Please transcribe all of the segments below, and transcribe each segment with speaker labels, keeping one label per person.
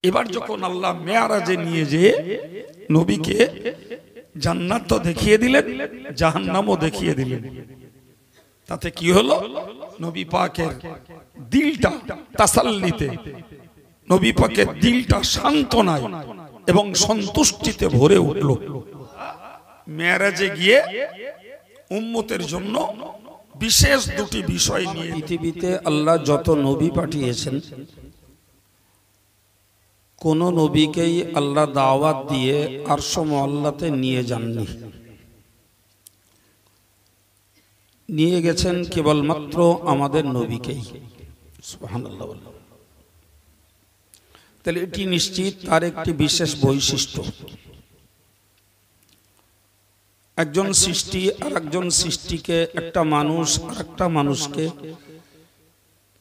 Speaker 1: এবার যখন আল্লাহ মেয়ারাজে নিয়ে যেয়ে নবীকে জান্নাত তো দেখিয়ে দিলেন, জাহান্নামও দেখিয়ে দিলেন। তাতে কি হলো? নবী পাকের দিলটা তাসাল্লিতে, নবী পাকের দিলটা সান্ত্বনায় এবং সন্তুষ্টিতে ভরে উঠল। মেয়ারাজে গিয়ে উম্মতের জন্য বিশেষ দুটি বিষয় নিয়ে,
Speaker 2: পৃথিবীতে আল্লাহ যত নবী পাঠিয়েছেন কোন নবীকেই আল্লাহ দাওয়াত দিয়ে আরশ মুআল্লাতে নিয়ে যাননি। নিয়ে গেছেন কেবলমাত্র আমাদের নবীকেই। সুবহানাল্লাহ। তাহলে এটি নিশ্চিত তার একটি বিশেষ বৈশিষ্ট্য। একজন সৃষ্টি আর একজন সৃষ্টিকে, একটা মানুষ আর একটা মানুষকে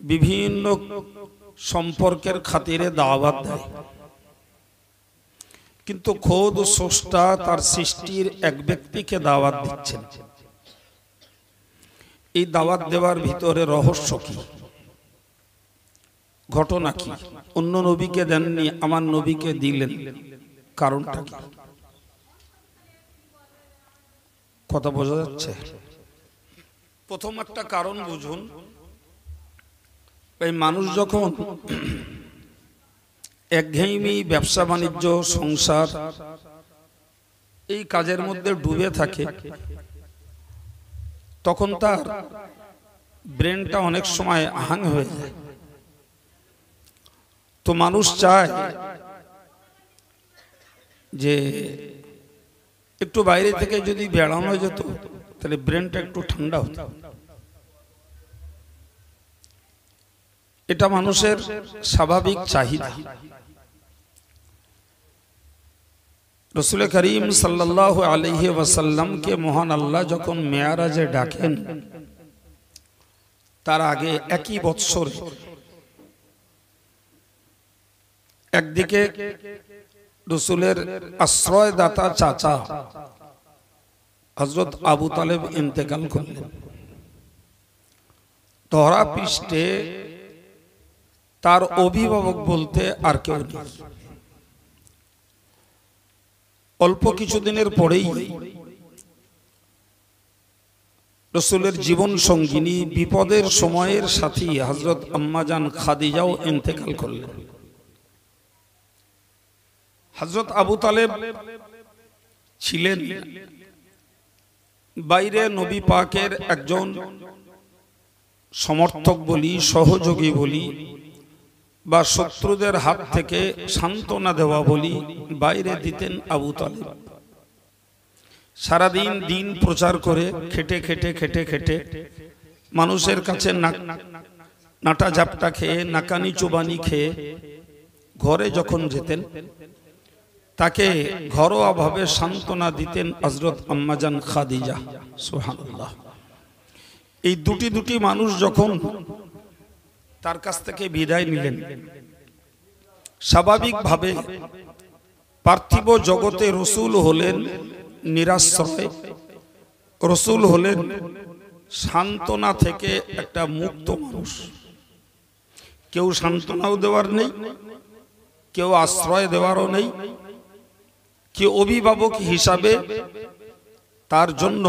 Speaker 2: বিভিন্ন সম্পর্কের খাতিরে দাওয়াত দেয়, কিন্তু খোদ স্রষ্টা তার সৃষ্টির এক ব্যক্তিকে দাওয়াত দিচ্ছেন। এই দাওয়াত দেওয়ার ভিতরে রহস্য কি, ঘটনা কি? অন্য নবীকে দেননি, আমার নবীকে দিলেন, কারণটা কি? কথা বোঝা যাচ্ছে?
Speaker 1: প্রথম একটা কারণ বুঝুন।
Speaker 2: এই মানুষ যখন একঘেয়েমি, ব্যবসা বাণিজ্য, সংসার এই কাজের মধ্যে ডুবে থাকে, তখন তার ব্রেনটা অনেক সময় হ্যাং হয়ে যায়। তো মানুষ চায় যে একটু বাইরে থেকে যদি বেড়ানো যেত তাহলে ব্রেনটা একটু ঠান্ডা হতো। এটা মানুষের স্বাভাবিক চাহিদা। রাসূল করিম সাল্লাল্লাহু আলাইহি ওয়াসাল্লামকে মহান আল্লাহ যখন মেয়ারাজে ডাকেন, তার আগে একই বৎসরে একদিকে রাসূলের আশ্রয়দাতা চাচা হযরত আবু তালেব ইন্তেকাল করলেন। ধরা পৃষ্ঠে তার অভিভাবক বলতে আর কেউ নেই। অল্প কিছুদিনের পরেই রাসূলের জীবন সঙ্গিনী, বিপদের সময়ের সাথী হযরত আম্মা জান খাদিজাও ইন্তেকাল করলেন। হযরত আবু তালেব ছিলেন বাইরে নবী পাকের একজন সমর্থক বলি, সহযোগী বলি, বা শত্রুদের হাত থেকে সান্ত্বনা দেওয়া বলি, বাইরে দিতেন আবু তালেব। সারাদিন দিন প্রচার করে খেটে খেটে খেটে খেটে মানুষের কাছে নাটা জাপটা খেয়ে, নাকানি চুবানি খেয়ে ঘরে যখন যেতেন, তাকে ঘরোয়াভাবে সান্ত্বনা দিতেন হযরত আম্মা জান খাদিজা। সুবহানাল্লাহ। এই দুটি মানুষ যখন তার কাছ থেকে বিদায় নিলেন, স্বাভাবিকভাবে পার্থিব জগতে রসুল হলেন নিরাশ্রয়, রসুল হলেন সান্ত্বনা থেকে একটা মুক্ত মানুষ। কেউ সান্ত্বনাও দেওয়ার নেই, কেউ আশ্রয় দেওয়ারও নেই, কেউ অভিভাবক হিসাবে তার জন্য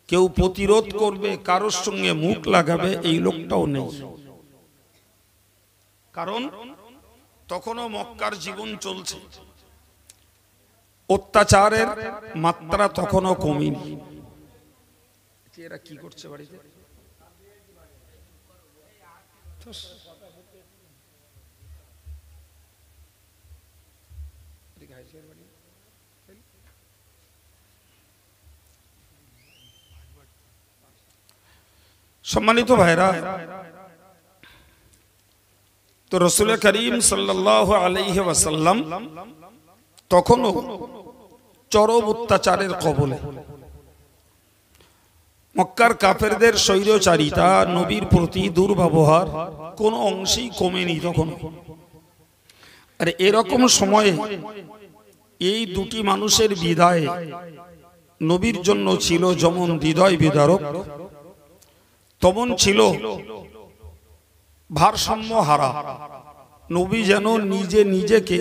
Speaker 2: কেউ প্রতিরোধ করবে, কারোর সঙ্গে মুখ লাগাবে, এই লোকটাও নেই। কারণ তখনও মক্কার জীবন চলছে, অত্যাচারের মাত্রা তখনও কমেনি। এরা কি করছে বাড়িতে? সম্মানিত ভাইরা, তো রাসূল করিম সাল্লাল্লাহু আলাইহি ওয়াসাল্লাম তখনও চরম অত্যাচারের কবলে। মক্কার কাফেরদের স্বৈরচারিতা, নবীর প্রতি দুর্ব্যবহার কোন অংশেই কমেনি তখন। আর এরকম সময়ে এই দুটি মানুষের বিদায় নবীর জন্য ছিল যেমন হৃদয় বিদারক, তেমন ছিল ভারসাম্য হারা।
Speaker 1: নবী যেন নিজে নিজেকে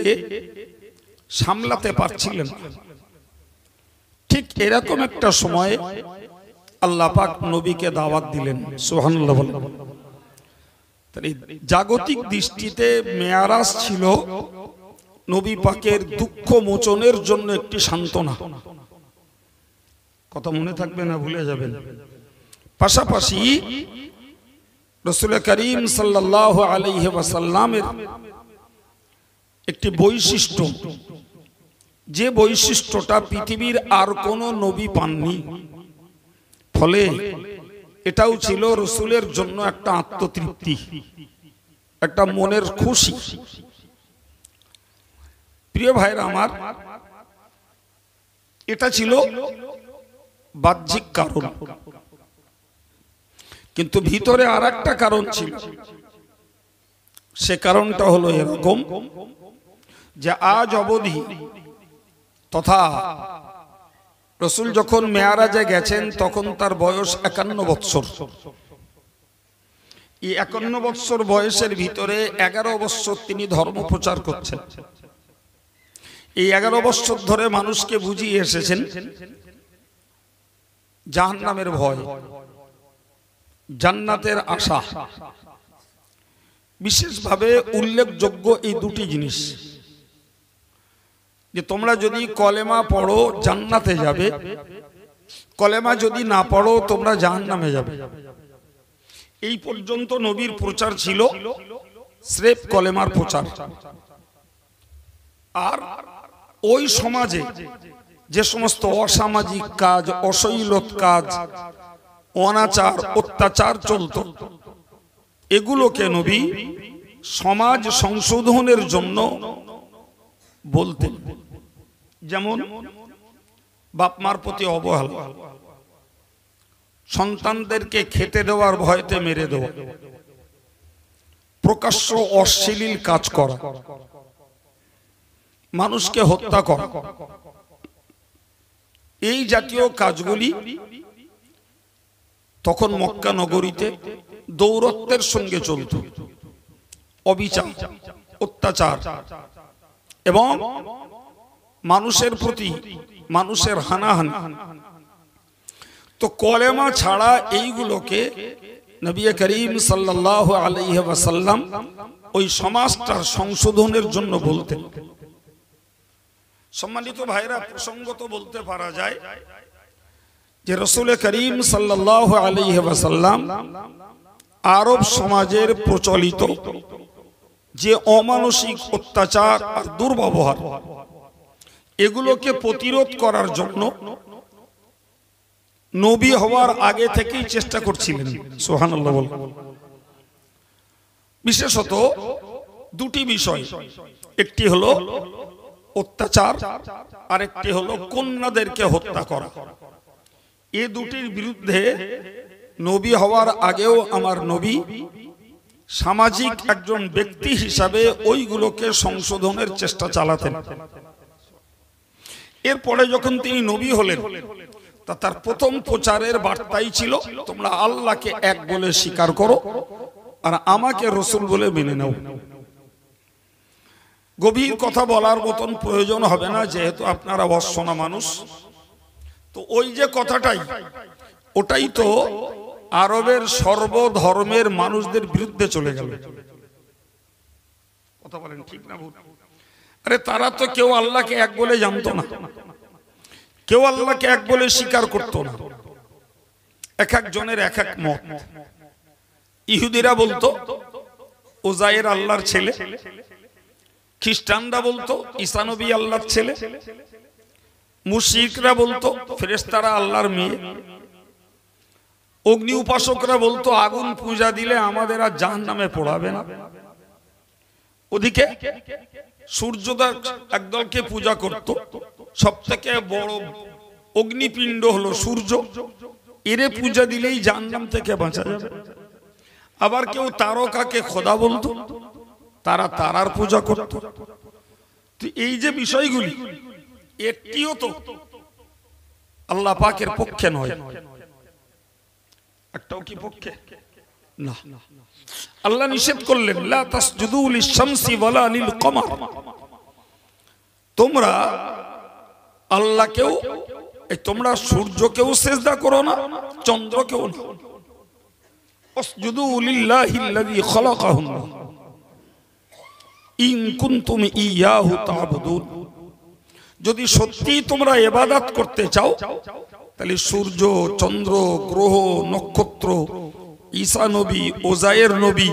Speaker 1: সামলাতে পারছিলেন। ঠিক এরকম একটা সময়ে আল্লাহ পাক নবীকে দাওয়াত দিলেন। সুবহানাল্লাহ বলেন। তাহলে জাগতিক দৃষ্টিতে মেয়ারাজ ছিল নবী পাকের দুঃখ মোচনের জন্য একটি সান্ত্বনা। কথা মনে থাকবে না, ভুলে যাবেন। পাশাপাশি রাসূল করিম সাল্লাল্লাহু আলাইহি ওয়াসাল্লামের একটি বৈশিষ্ট্য, যে বৈশিষ্ট্যটা পৃথিবীর আর কোনো নবী পাননি, ফলে এটাও ছিল রাসূলের জন্য একটা আত্মতৃপ্তি, একটা মনের খুশি। প্রিয় ভাইরা আমার, এটা ছিল বাহ্যিক কারণ, কিন্তু ভিতরে আর একটা কারণ ছিল। সে কারণটা হলো এরকম যে আজ অবধি তথা রাসূল যখন মেয়ারাজে গেছেন তখন তার বয়স 51 বৎসর। এই 51 বৎসর বয়সের ভিতরে 11 বৎসর তিনি ধর্ম প্রচার করছেন। এই 11 বৎসর ধরে মানুষকে বুঝিয়ে এসেছেন জাহান্নামের ভয়, জান্নাতের আশা। বিশেষভাবে উল্লেখযোগ্য এই দুটি জিনিস, যে তোমরা যদি কলেমা পড়ো জান্নাতে যাবে, কলেমা যদি না পড়ো তোমরা জাহান্নামে যাবে। এই পর্যন্ত নবীর প্রচার ছিল স্রেফ কলেমার প্রচার। আর ওই সমাজে যে সমস্ত অসামাজিক কাজ, অশ্লীল কাজ, অনাচার, অত্যাচার চলত, এগুলোকে নবী সমাজ সংশোধনের জন্য বলতেন। যেমন বাপ মার প্রতি অবহেলা, সন্তানদেরকে খেতে দেওয়ার ভয়তে মেরে দেওয়া, প্রকাশ্য অশ্লীল কাজ করা, মানুষকে হত্যা করা, এই জাতীয় কাজগুলি তখন মক্কা নগরীতে দৌরত্বের সঙ্গে চলত। অবিচার, অত্যাচার এবং মানুষের প্রতি মানুষের হানাহানি। তো কলেমা ছাড়া এইগুলোকে নবী করিম সাল্লাল্লাহু আলাইহি ওয়াসাল্লাম ওই সমাজটার সংশোধনের জন্য বলতেন। সম্মানিত ভাইরা, প্রসঙ্গত বলতে পারা যায় যে রাসূল করিম সাল্লাল্লাহু আলাইহি ওয়াসাল্লাম আরব সমাজের প্রচলিত যে অমানসিক অত্যাচার আর দুর্ব্যবহার, এগুলোকে প্রতিরোধ করার জন্য নবী হওয়ার আগে থেকেই চেষ্টা করছিলেন। সুবহানাল্লাহ বল। বিশেষত দুটি বিষয়, একটি হলো অত্যাচার আর একটি হলো কন্যাদেরকে হত্যা করা। এই দুটির বিরুদ্ধে নবী হওয়ার আগেও আমার নবী সামাজিক একজন ব্যক্তি হিসাবে ওইগুলোকে সংশোধনের চেষ্টা চালাতেন। এরপরে যখন তিনি নবী হলেন, তা তার প্রথম প্রচারের বার্তাই ছিল তোমরা আল্লাহকে এক বলে স্বীকার করো আর আমাকে রাসূল বলে মেনে নাও। গভীর কথা বলার মতন প্রয়োজন হবে না, যেহেতু আপনারা অশোনা মানুষ। তো ওই যে কথাটাই, ওটাই তো আরবের সর্বধর্মের মানুষদের বিরুদ্ধে চলে গেল। কথা বলেন ঠিক না ভুল? আরে তারা তো কেউ আল্লাহকে এক বলে জানতো না, কেউ আল্লাহকে এক বলে স্বীকার করতো না। এক একজনের এক এক মত। ইহুদিরা বলতো উজাইর আল্লাহর ছেলে, খ্রিস্টানরা বলতো ঈসা নবী আল্লাহর ছেলে, মুশরিকরা বলতো ফেরেশতারা আল্লাহর মেয়ে, অগ্নি উপাসকরা বলতো আগুন পূজা দিলে আমাদের আর জাহান্নামে পোড়াবে না। ওদিকে সূর্যদেব একদলকে পূজা করত, সব থেকে বড় অগ্নিপিণ্ড হলো সূর্য, এরে পূজা দিলেই জাহান্নাম থেকে বাঁচা যাবে। আবার কেউ তারকাকে খোদা বলতো, তারা তারার পূজা করত। তো এই যে বিষয়গুলি, একটিও তো আল্লাহ পাকের পক্ষে নয়। একটাও কি পক্ষে?
Speaker 2: না, আল্লাহ নিষেধ করলেন লা তাসজুদু লিশ-শামসি ওয়ালা লিল-কমার, তোমরা আল্লাহকেও, তোমরা সূর্যকেও সিজদা করো না, চন্দ্রকেও না। আসজুদু লিল্লাহিল্লাযী খালাকাহুন্না ইন কুনতুম ইয়াহু তা'বুদুন, যদি সত্যি তোমরা ইবাদত করতে চাও তাহলে সূর্য, চন্দ্র, গ্রহ, নক্ষত্র, ঈসা নবী, ওজায়ের নবী,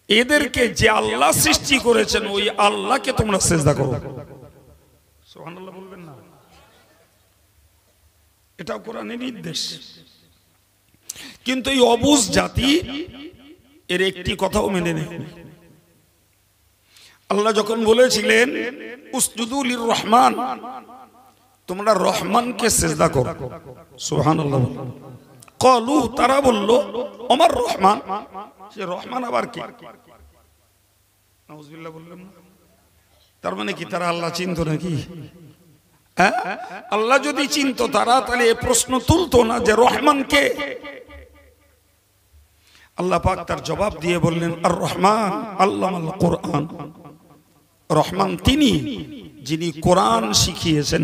Speaker 2: এদেরকে যে আল্লাহ সৃষ্টি করেছেন ওই আল্লাহকে তোমরা সিজদা করো। সুবহানাল্লাহ বলবেন না? এটাও কোরআনের নির্দেশ। কিন্তু এই অবুঝ জাতি এর একটি কথাও মেনে নেয়। আল্লাহ যখন বলেছিলেন উসজুদু লির-রহমান, তোমরা রহমানকে সিজদা করো, সুবহানাল্লাহ, ক্বালু, তারা বলল ওমার রহমান, সে রহমান আবার কি? নাউযুবিল্লাহ বললেন না? তার মানে কি তারা আল্লাহ চিনতো নাকি? হ্যাঁ, আল্লাহ যদি চিনতো তারা তাহলে এই প্রশ্ন তুলতো না যে রহমান কে। আল্লাহ পাক তার জবাব দিয়ে বললেন আর রহমান আল্লামাল কোরআন, রহমান তিনি যিনি কোরআন শিখিয়েছেন।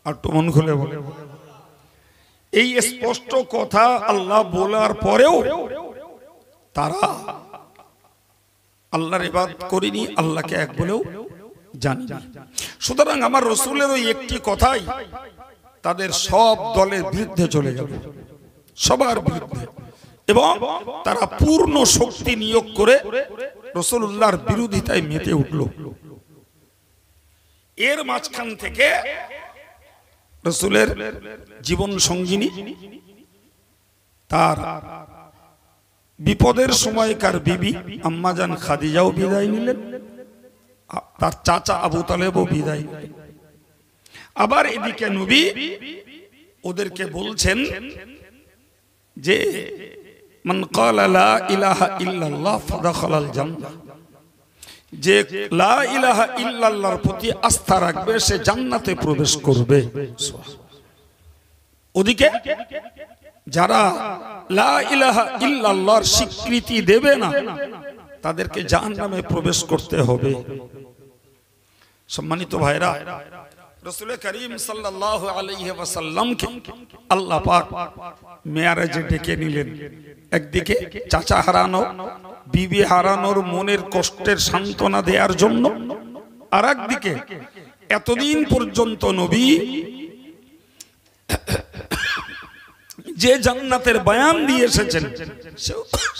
Speaker 2: আর তো মন খুলে বলে, এই স্পষ্ট কথা আল্লাহ বলার পরেও তারা আল্লাহর ইবাদত করেনি, আল্লাহকে এক বলেও জানি না। সুতরাং আমার রাসূলের ওই একটি কথাই তাদের সব দলের বিরুদ্ধে চলে গেল, সবার বিরুদ্ধে, এবং তারা পূর্ণ শক্তি নিয়োগ করে রাসূলুল্লাহর বিরোধিতায় মেতে উঠল। এর মাঝখান থেকে রাসূলের জীবন সঙ্গিনী, তার বিপদের সময়কার বিবি আম্মাজান খাদিজাও বিদায় নিলেন, তার চাচা আবু তালেবও বিদায় নিলেন। আবার এদিকে নবী ওদেরকে বলছেন যে মান ক্বালা লা ইলাহা ইল্লাল্লাহ ফাদাখালাল জান্নাহ, যে লা ইলাহা ইল্লাল্লাহর প্রতি আস্থা রাখবে সে জান্নাতে প্রবেশ করবে। ওদিকে যারা লা ইলাহা ইল্লাল্লাহর স্বীকৃতি দেবে না তাদেরকে জাহান্নামে প্রবেশ করতে হবে। সম্মানিত ভাইরা, রাসূল করিম সাল্লাল্লাহু আলাইহি ওয়াসাল্লামকে আল্লাহ পাক মেয়ারাজে ডেকে নিলেন। একদিকে চাচা হারানো, বিবি হারানোর মনের কষ্টের সান্ত্বনা দেওয়ার জন্য, আর একদিকে এতদিন পর্যন্ত নবী যে জান্নাতের বয়ান দিয়ে এসেছেন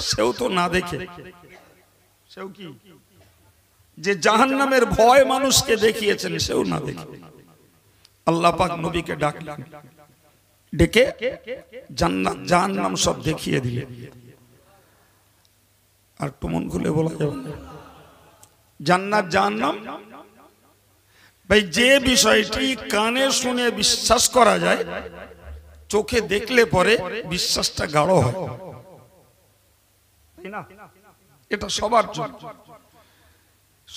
Speaker 2: সেও তো না দেখে, সেও কি যে জাহান্নামের ভয় মানুষকে দেখিয়েছেন সেও না দেখে আল্লাহ পাক নবীকে ডাকলেন, ডেকে জান্নাত জাহান্নাম সব দেখিয়ে দিলেন। আর একটু মন খুলে বলা যাবে জান্নাত জাহান্নাম, ভাই যে বিষয়টি কানে শুনে বিশ্বাস করা যায়, চোখে দেখলে পরে বিশ্বাসটা গাঢ় হয়, এটা সবার জন্য,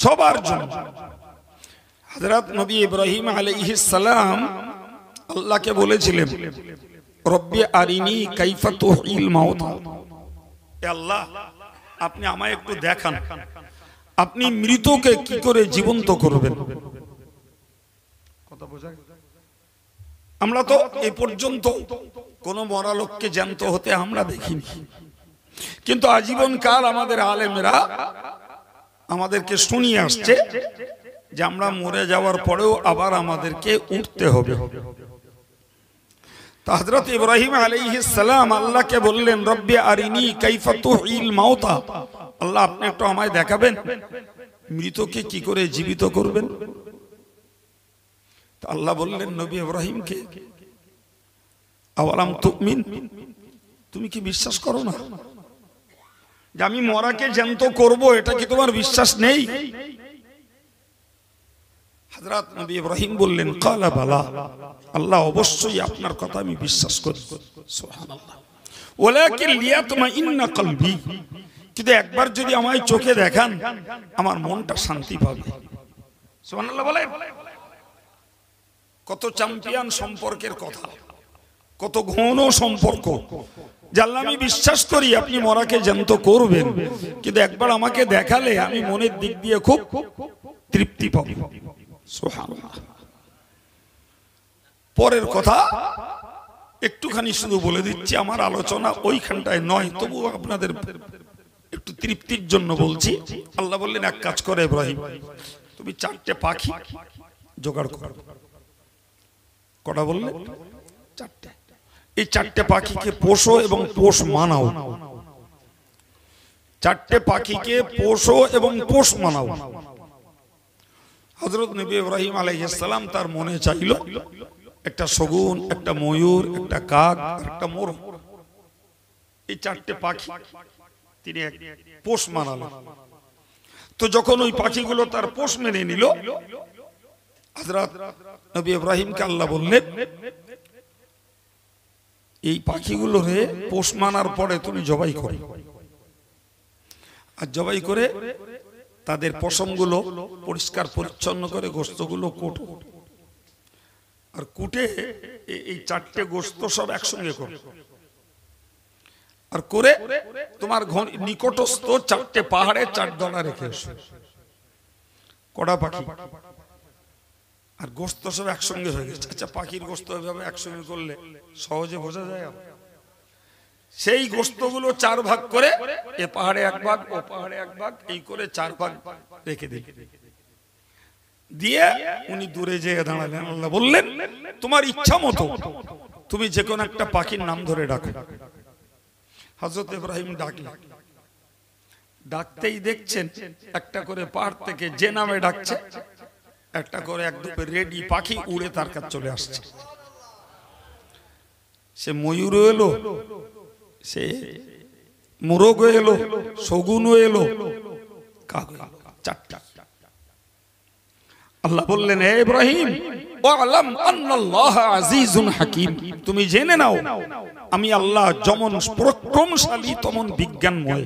Speaker 2: সবার জন্য। হযরত নবী ইব্রাহিম আলাইহিস সালাম আল্লাহকে বলেছিলেন রব্বি আরিনি কাইফা তুহিল মাউতা, হে আল্লাহ আপনি আমায় একটু দেখান আপনি মৃতকে কি করে জীবন্ত করবেন। কথা বোঝা? আমরা তো এই পর্যন্ত কোন মরা লোককে জ্যান্ত হতে আমরা দেখিনি, কিন্তু আজীবন কাল আমাদের আলেমেরা আমাদেরকে শুনিয়ে আসছে যে আমরা মরে যাওয়ার পরেও আবার আমাদেরকে উঠতে হবে। তো হযরত ইব্রাহিম আলাইহিস সালাম আল্লাহকে বললেন রব্বি আরিনি কাইফা তুহিল মাউতা, আল্লাহ আপনি একটু আমায় দেখাবেন মৃতকে কি করে জীবিত করবেন। তো আল্লাহ বললেন নবী ইব্রাহিমকে আওয়ালাম তুমিন, তুমি কি বিশ্বাস করো না যে আমি মরাকে জ্যান্ত করব, এটা কি তোমার বিশ্বাস নেই? হযরত নবী ইব্রাহিম বললেন ক্বালা বালা, আল্লাহ অবশ্যই আপনার কথা আমি বিশ্বাস করি। সুবহানাল্লাহ। ওয়ালাকিন লিয়াতমাইন্না কলবি, কিন্তু একবার যদি আমায় চোখে দেখান আমার মনটা শান্তি পাবে। সুবহানাল্লাহ বলেন। কত চ্যাম্পিয়ন সম্পর্কের কথা, কত ঘন সম্পর্ক, যে আল্লাহ আমি বিশ্বাস করি আপনি মরাকে জ্যান্ত করবেন, কিন্তু একবার আমাকে দেখালে আমি মনের দিক দিয়ে খুব তৃপ্তি পাবো। সুবহানাল্লাহ। পরের কথা একটুখানি শুধু বলে দিচ্ছি, আমার আলোচনা ওইখানটায় নয়, তবু আপনাদের একটু তৃপ্তির জন্য বলছি। আল্লাহ বললেন এক কাজ করে ইব্রাহিম, তুমি 4টে পাখি জোগাড় করো। কটা বললেন? 4টে। এই 4টে পাখিকে পোষো এবং পোষ মানাও। 4টে পাখিকে পোষো এবং পোষ মানাও। হযরত নবী ইব্রাহিম আলাইহিস সালাম তার মনে চাইল একটা শগুন, একটা ময়ূর, একটা কাক, একটা মোর, এই 4টে পাখি তিনি পোষ মানালেন। তো যখন ওই পাখিগুলো তার পোষ মেনে নিল, হযরত নবী ইব্রাহিমকে আল্লাহ বললেন এই পাখিগুলোরে পোষ মানার পরে তুমি জবাই করো, আর জবাই করে তাদের পশমগুলো পরিষ্কার পরিচ্ছন্ন করে গোশতগুলো কোটো, আর কুটে এই 4টে গোশত সব একসঙ্গে করো, আর করে তোমার নিকটস্থ 4টে পাহাড়ে 4 দলা রেখে এসো। কড়া পাখি আর গোশত সব একসঙ্গে হয়ে গেছে। আচ্ছা, পাখির গোশত এভাবে একসঙ্গে করলে সহজে বোঝা যায়? সেই গোশতগুলো 4 ভাগ করে এ পাহাড়ে 1 ভাগ, ও পাহাড়ে 1 ভাগ, এই করে 4 ভাগ রেখে দিয়ে উনি দূরে যেয়ে দাঁড়ালেন। আল্লাহ বললেন তোমার ইচ্ছা মতো তুমি যে কোনো একটা পাখির নাম ধরে ডাকো। হযরত ইব্রাহিম ডাকলেন, ডাকতেই দেখছেন একটা করে পাহাড় থেকে যে নামে ডাকছে একটা করে একদম রেডি পাখি উড়ে তার কাছে চলে আসছে। সে ময়ূরও এলো, সে মোরগও এলো, শগুনও এলো, কাক, 4টা। আল্লাহ বললেন হে ইব্রাহিম ওয়ালাম আন্নাল্লাহ আজিজুন হাকীম, তুমি জেনে নাও আমি আল্লাহ যেমন পরাক্রমশালী তেমন বিজ্ঞানময়।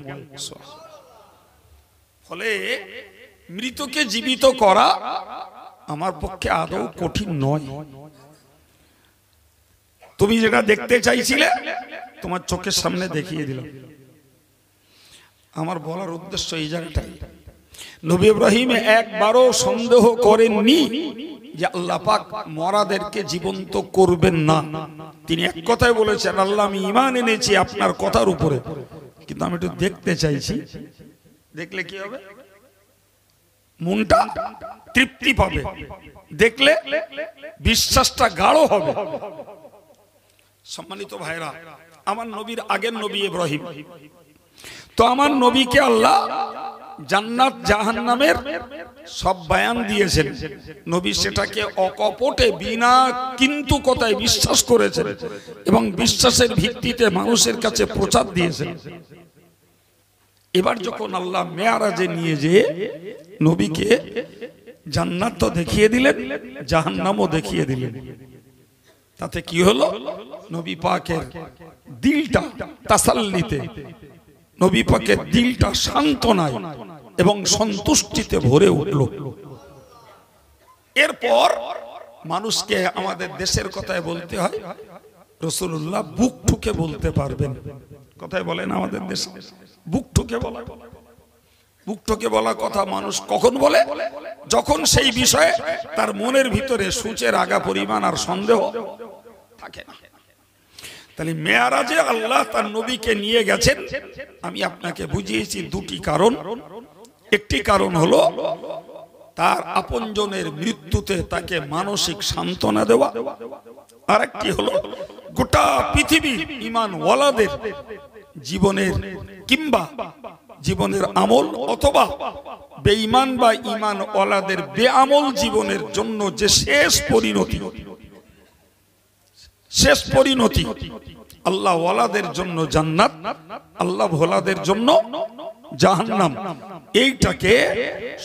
Speaker 2: ফলে মৃতকে জীবিত করা আমার পক্ষে আদৌ কঠিন নয়। তুমি যেটা দেখতে চাইছিলে তোমার চোখের সামনে দেখিয়ে দিলাম। আমার বলার উদ্দেশ্য এই জায়গাটাই, নবী ইব্রাহিম একবারও সন্দেহ করেননি যে আল্লাহ পাক মরাদেরকে জীবন্ত করবেন না। তিনি এক কথাই বলেছেন আল্লাহ আমি ঈমান এনেছি আপনার কথার উপরে, কিন্তু আমি একটু দেখতে চাইছি, দেখলে কি হবে? মনটা তৃপ্তি পাবে, দেখলে বিশ্বাসটা গাঢ় হবে। সম্মানিত ভাইরা, আমার নবীর আগের নবী ইব্রাহিম, তো আমার নবীকে আল্লাহ জান্নাত জাহান্নামের সব বয়ান দিয়েছেন। নবী সেটাকে অকপটে বিনা কিন্তু কথায় বিশ্বাস করেছেন এবং বিশ্বাসের ভিত্তিতে মানুষের কাছে প্রচার দিয়েছেন। এবার যখন আল্লাহ মেয়ারাজে নিয়ে যেয়ে নবীকে জান্নাত তো দেখিয়ে দিলেন, জাহান্নামও দেখিয়ে দিলেন, তাতে কি হলো? নবী পাকের দিলটা তাসাল্লিতে, নবী পাকের দিলটা সান্ত্বনায় এবং সন্তুষ্টিতে ভরে উঠল। এরপর মানুষকে আমাদের দেশের কথায় বলতে হয়, রাসূলুল্লাহ বুক ঠুকে বলতে পারবেন। কথায় বলেন আমাদের দেশে বুক ঠুকে বলা, বুক ঠুকে বলা কথা মানুষ কখন বলে? যখন সেই বিষয়ে তার মনের ভিতরে সূচের আগা পরিমাণ আর সন্দেহ থাকে না। তাহলে মেয়ারাজে আল্লাহ তার নবীকে নিয়ে গেছেন, আমি আপনাকে বুঝিয়েছি 2টি কারণ। একটি কারণ হলো তার আপনজনের মৃত্যুতে তাকে মানসিক সান্ত্বনা দেওয়া, আর একটি হলো গোটা পৃথিবীর ঈমানওয়ালাদের জীবনের কিংবা জীবনের আমল অথবা বেঈমান বা ঈমানওয়ালাদের বেআমল জীবনের জন্য যে শেষ পরিণতি আল্লাহ ওয়ালাদের জন্য জান্নাত, আল্লাহ ভোলাদের জন্য জাহান্নাম, এইটাকে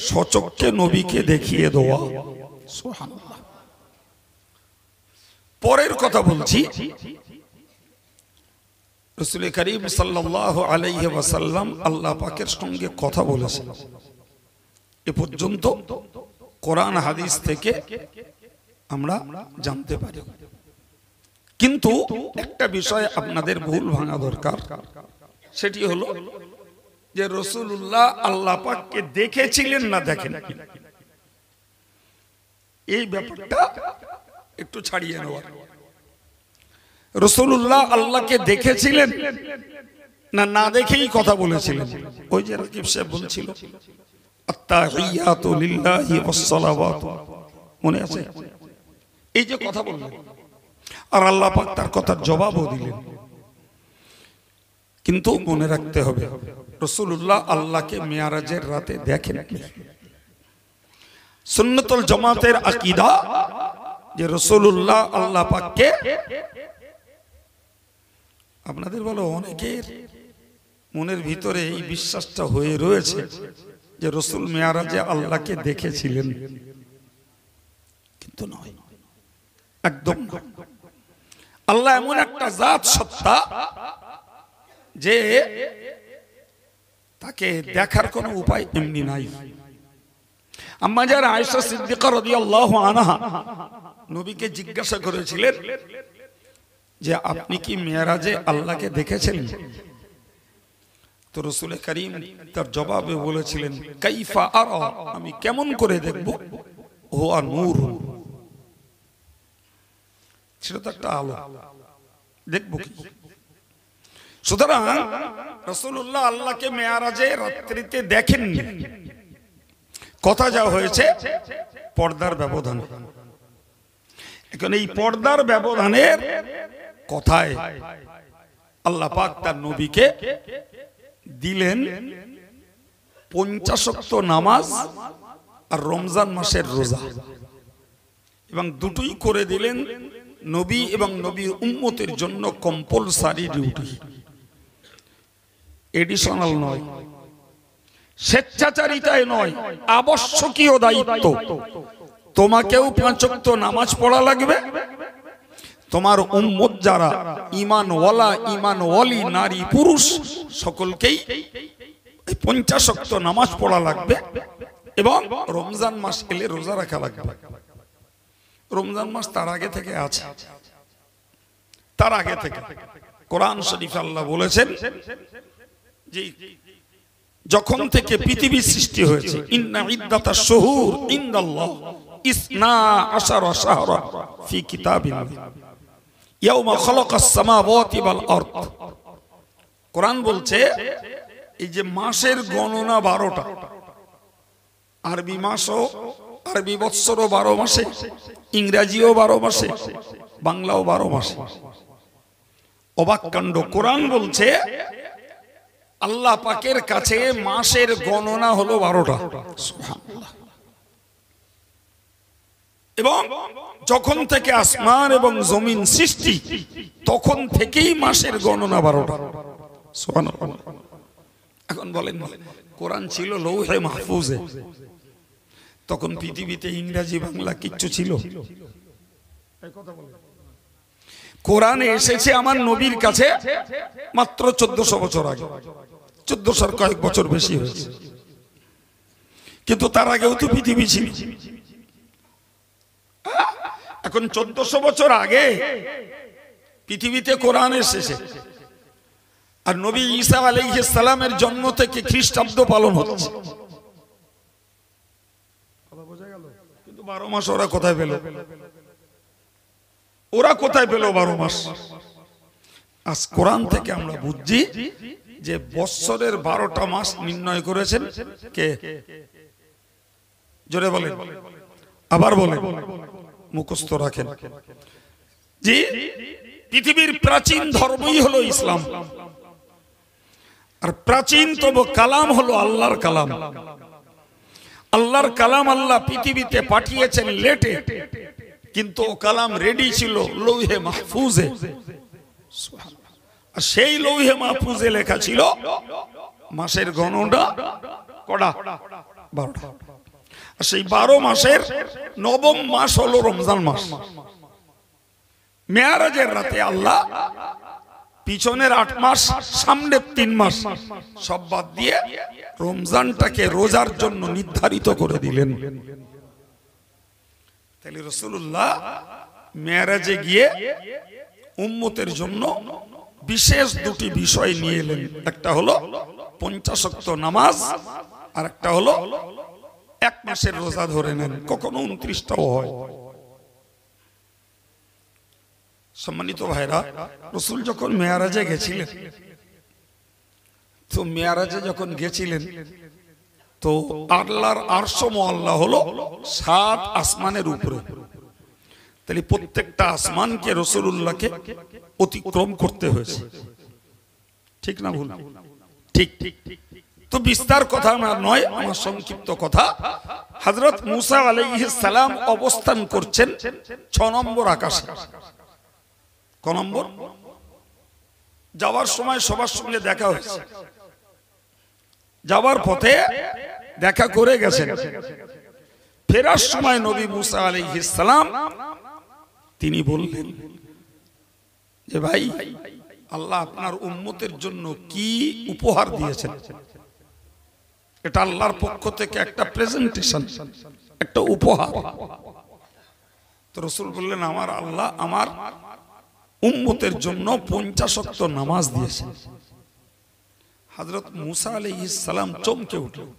Speaker 2: সচক্ষে নবীকে দেখিয়ে দেওয়া। সুবহানাল্লাহ। পরের কথা বলছি, রাসূল করিম সাল্লাল্লাহু আলাইহি ওয়াসাল্লাম আল্লাহ পাকের সঙ্গে কথা বলেছেন। এ পর্যন্ত কোরআন হাদিস থেকে আমরা জানতে পারি।
Speaker 1: কিন্তু একটা বিষয় আপনাদের ভুল ভাঙা দরকার, সেটি হলো যে রাসূলুল্লাহ আল্লাহ পাককে দেখেছিলেন না দেখেন, এই ব্যাপারটা একটু ছাড়িয়ে নেওয়া। রাসূলুল্লাহ আল্লাহকে দেখেছিলেন না না দেখেই কথা বলেছিলেন? ওই যে রাকিব সাহেব বলছিল আত্তাহিয়াতু লিল্লাহি ওয়াস সালাওয়াতু, মনে আছে? এই যে কথা বললেন, আর আল্লাহ পাক তার কথার জবাবও দিলেন। কিন্তু মনে রাখতে হবে রাসূলুল্লাহ আল্লাহকে মিরাজের রাতে দেখেন। সুন্নাতুল জামাতের আকীদা যে রাসূলুল্লাহ আল্লাহ পাককে, আপনাদের বলো অনেকের মনের ভিতরে এই বিশ্বাসটা হয়ে রয়েছে যে রাসূল মিরাজে আল্লাহকে দেখেছিলেন, কিন্তু নয়, একদম নয়। আল্লাহ এমন একটা জাত সত্তা যে তাকে দেখার কোনো উপায় এমনি নাই। আম্মা জান আয়েশা সিদ্দিকা রাদিয়াল্লাহু আনহা নবীকে জিজ্ঞাসা করেছিলেন যে আপনি কি মিরাজে আল্লাহকে দেখেছিলেন? তো রাসূল করিম তার জবাবে বলেছিলেন কাইফা আরা, আমি কেমন করে দেখব, হুয়া নূর, সেটা তো একটা আলো, দেখব কি? সুতরাং রাসূলুল্লাহ আল্লাহকে মিরাজে রাত্রিতে দেখেননি, কথা যা হয়েছে পর্দার ব্যবধান। এখন এই পর্দার ব্যবধানের কথায় আল্লাহ পাক তার নবীকে দিলেন 50 ওয়াক্ত নামাজ আর রমজান মাসের রোজা, এবং দুটোই করে দিলেন নবী এবং নবীর উম্মতের জন্য কম্পালসারি ডিউটি, এডিশনাল নয়, স্বেচ্ছাচারিতায় নয়, আবশ্যকীয় দায়িত্ব। তোমাকেও 5 ওয়াক্ত নামাজ পড়া লাগবে, তোমার উম্মত যারা ঈমানওয়ালা ঈমানওয়ালি নারী পুরুষ সকলকেই 50 ওয়াক্ত নামাজ পড়া লাগবে, এবং রমজান মাস এলে রোজা রাখা লাগবে। রমজান মাস তার আগে থেকে আছে, তার আগে থেকে কোরআন শরীফে আল্লাহ বলেছেন যে যখন থেকে পৃথিবী সৃষ্টি হয়েছে, ইন্না ইদ্দাতাশ শুহুর ইনদাল্লাহ 12 শাহরা ফি কিতাবিল্লাহ ইয়াওমা খালাকাস সামাওয়াতি ওয়াল আরদ। কোরআন বলছে এই যে মাসের গণনা 12টা, আরবি মাসও, আরবি বৎসরও 12 মাসে, ইংরেজিও 12 মাসে, বাংলাও 12 মাসে। অবাক কাণ্ড, কোরআন বলছে আল্লাহ পাকের কাছে মাসের গণনা হলো 12টা। সুবহানাল্লাহ। এবং যখন থেকে আসমান এবং জমিন সৃষ্টি তখন থেকেই মাসের গণনা 12টা। সুবহানাল্লাহ। এখন বলেন কোরআন ছিল লৌহে মাহফুজে, তখন পৃথিবীতে ইংরেজি বাংলা কিচ্ছু ছিল? কোরআন এসেছে আমার নবীর কাছে মাত্র 1400 বছর আগে, 1400 কয়েক বছর বেশি হয়েছে, কিন্তু তার আগেও তো পৃথিবী ছিল। এখন 1400 বছর আগে পৃথিবীতে কোরআন এসেছে, আর নবী ঈসা আলাইহিস সালামের জন্ম থেকে খ্রিস্টাব্দ পালন হচ্ছে। কিন্তু 12 মাস ওরা কোথায় পেল? ওরা কোথায় পেল 12 মাস? আজ কোরআন থেকে আমরা বুঝছি যে বৎসরের 12টা মাস নির্ণয় করেছেন কে? জোরে বলেন, আবার বলেন, মুখস্থ রাখেন। জি, পৃথিবীর প্রাচীন ধর্মই হলো ইসলাম, আর প্রাচীনতম কালাম হলো আল্লাহর কালাম। আল্লাহর কালাম আল্লাহ পৃথিবীতে পাঠিয়েছেন লেটে, কিন্তু ও কালাম রেডি ছিল লৌহে মাহফুজে। আর সেই লৌহে মাহফুজে লেখা ছিল মাসের গণনা কটা? 12টা। আর সেই 12 মাসের 9ম মাস হলো রমজান মাস। মেরাজের রাতে আল্লাহ পিছনের 8 মাস, সামনের 3 মাস সব বাদ দিয়ে রমজানটাকে রোজার জন্য নির্ধারিত করে দিলেন। তাহলে রাসূলুল্লাহ মেরাজে গিয়ে উম্মতের জন্য বিশেষ দুটি বিষয় নিয়ে এলেন। একটা হলো 50 ওয়াক্ত নামাজ, আর একটা হলো 1 মাসের রোজা ধরে নেন, কখনো 29টাও হয়। সম্মানিত ভাইরা, রাসূল যখন মেরাজে গেছিলেন, তো মেরাজে যখন গেছিলেন তো আল্লাহর আরশ মুআল্লা হলো 7 আসমানের উপরে। তাহলে প্রত্যেকটা আসমানকে রাসূলুল্লাহকে অতিক্রম করতে হয়েছে, ঠিক না ভুল? ঠিক। তো বিস্তার কথা আমার নয়, আমার সংক্ষিপ্ত কথা। হযরত মুসা আলাইহিস সালাম অবস্থান করছেন 6 নম্বর আকাশে। ক নম্বর? যাওয়ার সময় সবার সঙ্গে দেখা হয়েছে, যাওয়ার পথে দেখা করে গেছেন। ফেরার সময় নবী মুসা আলাইহিস সালাম তিনি বললেন যে ভাই, আল্লাহ আপনার উম্মতের জন্য কি উপহার দিয়েছেন, এটা আল্লাহর পক্ষ থেকে একটা প্রেজেন্টেশন, একটা উপহার। তো রাসূল বললেন, আমার আল্লাহ আমার উম্মতের জন্য 50 ওয়াক্ত নামাজ দিয়েছেন। হযরত মুসা আলাইহিস সালাম চমকে উঠলেন,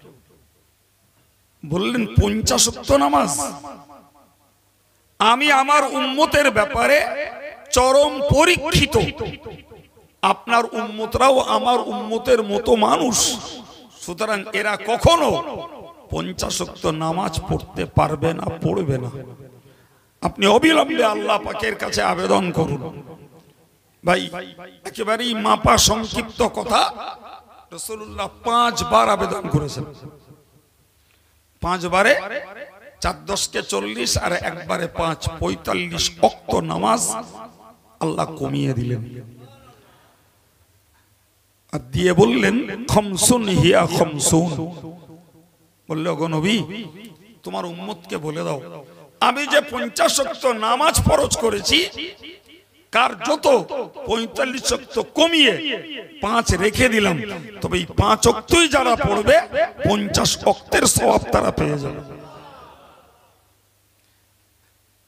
Speaker 1: বললেন 50 ওয়াক্ত নামাজ? আমি আমার উম্মতের ব্যাপারে চরম পরীক্ষিত, আপনার উম্মতরাও আমার উম্মতের মতো মানুষ, সুতরাং এরা কখনো 50 ওয়াক্ত নামাজ পড়তে পারবে না, পড়বে না। আপনি অবিলম্বে আল্লাহ পাকের কাছে আবেদন করুন। ভাই, একেবারেই মাপা সংক্ষিপ্ত কথা, রাসূলুল্লাহ 5 বার আবেদন করেছেন। 5 বারে 4 10 কে 40, আর একবারে 5 45 ওয়াক্ত নামাজ আল্লাহ কমিয়ে দিলেন। আর দিয়ে বললেন, খামসুন হিয়া খামসুন। বললে, ওগো নবী, তোমার উম্মতকে বলে দাও, আমি যে 50 ওয়াক্ত নামাজ ফরজ করেছি, কার যত 45 ওয়াক্ত কমিয়ে 5 রেখে দিলাম, তবে এই 5 ওয়াক্তই যারা পড়বে 50 ওয়াক্তের সওয়াব তারা পেয়ে যাবে।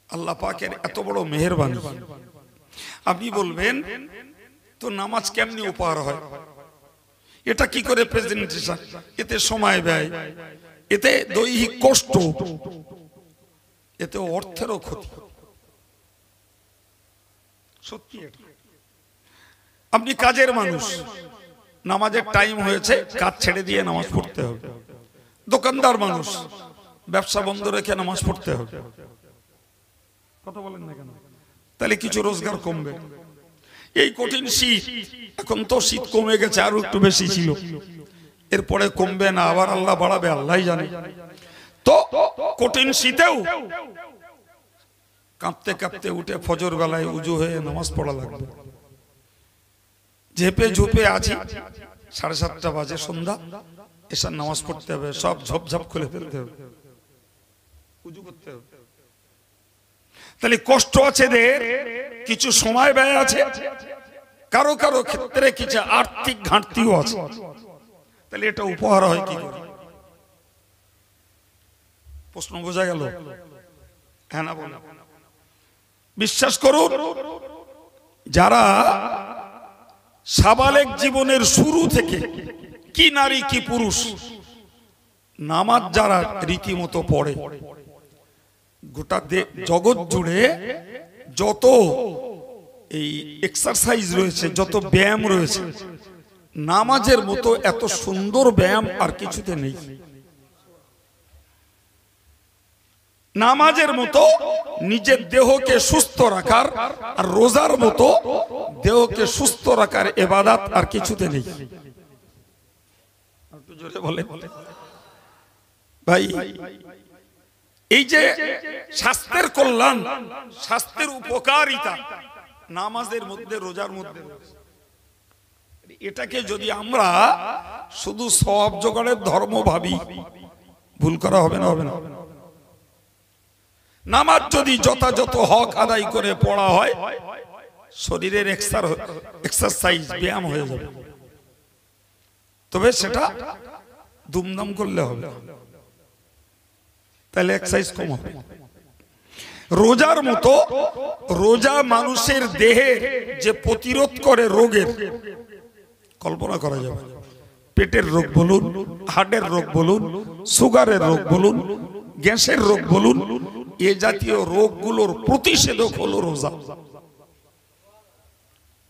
Speaker 1: আল্লাহ পাকের এত বড় মেহেরবানি। আপনি বলবেন, তো নামাজ কেমনি উপহার হয়? এটা কি করে প্রেজেন্টেশন? এতে সময় ব্যয়, এতে দৈহিক কষ্ট, এতে অর্থেরও ক্ষতি। সত্যি এটা। আপনি কাজের মানুষ, নামাজের টাইম হয়েছে, কাজ ছেড়ে দিয়ে নামাজ পড়তে হবে। দোকানদার মানুষ, ব্যবসা বন্ধ রেখে নামাজ পড়তে হবে। কথা বলেন না কেন? তাহলে কিছু রোজগার কমবে। এই কঠিন শীত, এখন তো শীত কমে গেছে, আরো একটু বেশি ছিল, এরপরে কমবে না, আবার আল্লাহ বাড়াবে, আল্লাহই জানে। তো কঠিন শীতেও কাঁপতে কাঁপতে উঠে ফজর বেলায় উজু হয়ে নামাজ পড়া লাগবে। ঝেপে ঝুপে আছি, 7:30 বাজে সন্ধ্যা, এসার নামাজ পড়তে হবে, সব ঝপঝপ খুলে ফেলতে হবে, উজু করতে হবে। তাহলে কষ্ট আছে, কিছু সময় ব্যয় আছে, কারো কারো ক্ষেত্রে কিছু আর্থিক ঘাটতিও আছে। তাহলে এটা উপহার হয় কি করে? প্রশ্ন বোঝা গেল? হ্যাঁ না বলো? বিশ্বাস করুন, যারা সাবালেক জীবনের শুরু থেকে, কি নারী কি পুরুষ, নামাজ যারা রীতিমতো পড়ে, গোটা জগৎ জুড়ে যত এই এক্সারসাইজ রয়েছে, যত ব্যায়াম রয়েছে, নামাজের মতো এত সুন্দর ব্যায়াম আর কিছুতে নেই। নামাজের মতো নিজের দেহকে সুস্থ রাখার, আর রোজার মতো দেহকে সুস্থ রাখার ইবাদত আর কিছুতে নেই। একটু জোরে বলে ভাই, এই যে স্বাস্থ্যের কল্যাণ, স্বাস্থ্যের উপকারিতা নামাজের মধ্যে, রোজার মধ্যে, এটাকে যদি আমরা শুধু সওয়াব জোগাড়ের ধর্ম ভাবি, ভুল করা হবে না? হবে না? নামাজ যদি যথাযথ হক আদায় করে পড়া হয়, শরীরের এক্সারসাইজ, ব্যায়াম হয়ে যাবে। তবে সেটা দুমদাম করলে হবে, তাহলে এক্সারসাইজ কম হবে। রোজার মতো রোজা মানুষের দেহে যে প্রতিরোধ করে রোগের, কল্পনা করা যাবে। পেটের রোগ বলুন, হার্টের রোগ বলুন, সুগারের রোগ বলুন, গ্যাসের রোগ বলুন, এ জাতীয় রোগগুলোর প্রতিষেধক হলো রোজা।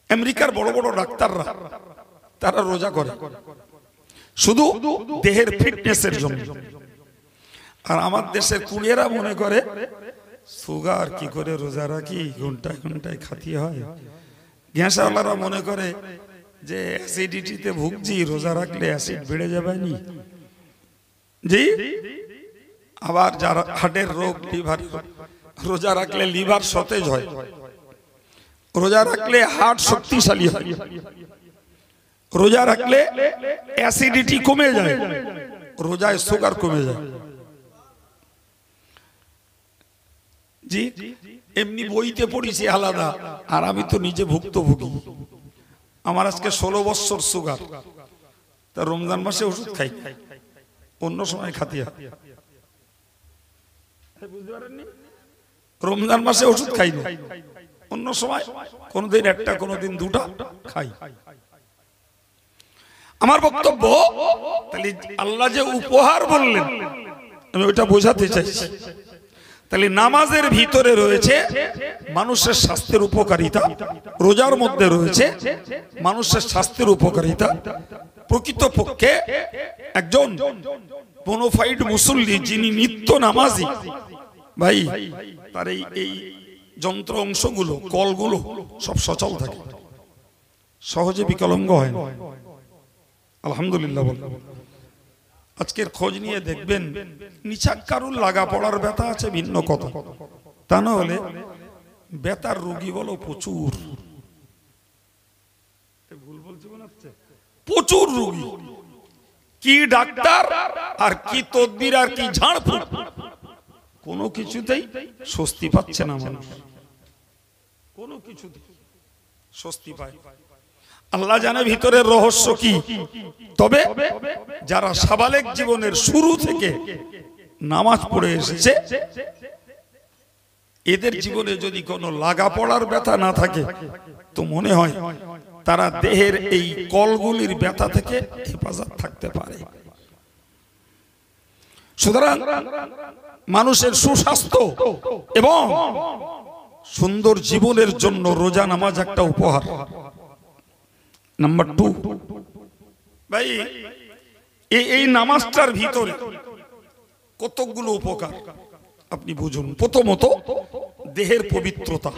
Speaker 1: আমেরিকার বড় বড় ডাক্তাররা তারা রোজা করে শুধু দেহের ফিটনেসের জন্য। আর আমার দেশের কুড়িয়েরা মনে করে সুগার কি করে রোজা রাখি, ঘন্টায় ঘন্টায় খাতি হয়। গ্যাসওয়ালারা মনে করে যে অ্যাসিডিটিতে ভুগছি, রোজা রাখলে অ্যাসিড বেড়ে যাবে নি জি। আবার যারা হার্টের রোগ, লিভার, রোজা রাখলে লিভার সতেজ হয়, রোজা রাখলে হার্ট শক্তিশালী হয়, রোজা রাখলে অ্যাসিডিটি কমে যায়, রোজায় সুগার কমে যায় জি। এমনি বইতে পড়েছি আলাদা, আর আমি তো নিজে ভুক্তভোগী। আমার আজকে 16 বছর সুগার, তা রমজান মাসে ওষুধ খাই, অন্য সময় খাতি হয়। রমজান মাসে ওষুধ খাই না, অন্য সময় কোনদিন একটা কোনদিন দুটা খাই। আমার বক্তব্য, তাহলে আল্লাহ যে উপহার বললেন আমি ওইটা বোঝাতে চাইছি। তাহলে নামাজের ভিতরে রয়েছে মানুষের স্বাস্থ্যের উপকারিতা, রোজার মধ্যে রয়েছে মানুষের স্বাস্থ্যের উপকারিতা। প্রকৃতপক্ষে একজন বোনাফাইড মুসল্লি, যিনি নিত্য নামাজি ভাই, তার এই যন্ত্র অংশগুলো, কলগুলো সব সচল থাকে, সহজে বিকলাঙ্গ হয় না। আলহামদুলিল্লাহ বল। আজকের খোঁজ নিয়ে দেখবেন নিছাক কারুর লাগা পড়ার ব্যথা আছে ভিন্ন কথা, তা না হলে ব্যথার রোগী বলো প্রচুর, ভুল বলছি মনে হচ্ছে, প্রচুর রোগী। কি ডাক্তার আর কি তদবির আর কি ঝাড়ফুঁক, কোনো কিছুতেই স্বস্তি পাচ্ছে না মানুষ, কোনো কিছুতে স্বস্তি পায়। আল্লাহ জানে ভিতরের রহস্য কি। তবে যারা সাবালেক জীবনের শুরু থেকে নামাজ পড়ে এসেছে, এদের জীবনে যদি কোনো লাগা পড়ার ব্যথা না থাকে, তো মনে হয় তারা দেহের এই কলগুলির ব্যথা থেকে হেফাজত থাকতে পারে। সুতরাং মানুষের সুস্বাস্থ্য এবং সুন্দর জীবনের জন্য রোজা নামাজ একটা উপহার। নাম্বার 2 ভাই, এই নামাজটার ভিতরে কতগুলো উপকার আপনি বুঝুন। প্রথমত দেহের পবিত্রতা,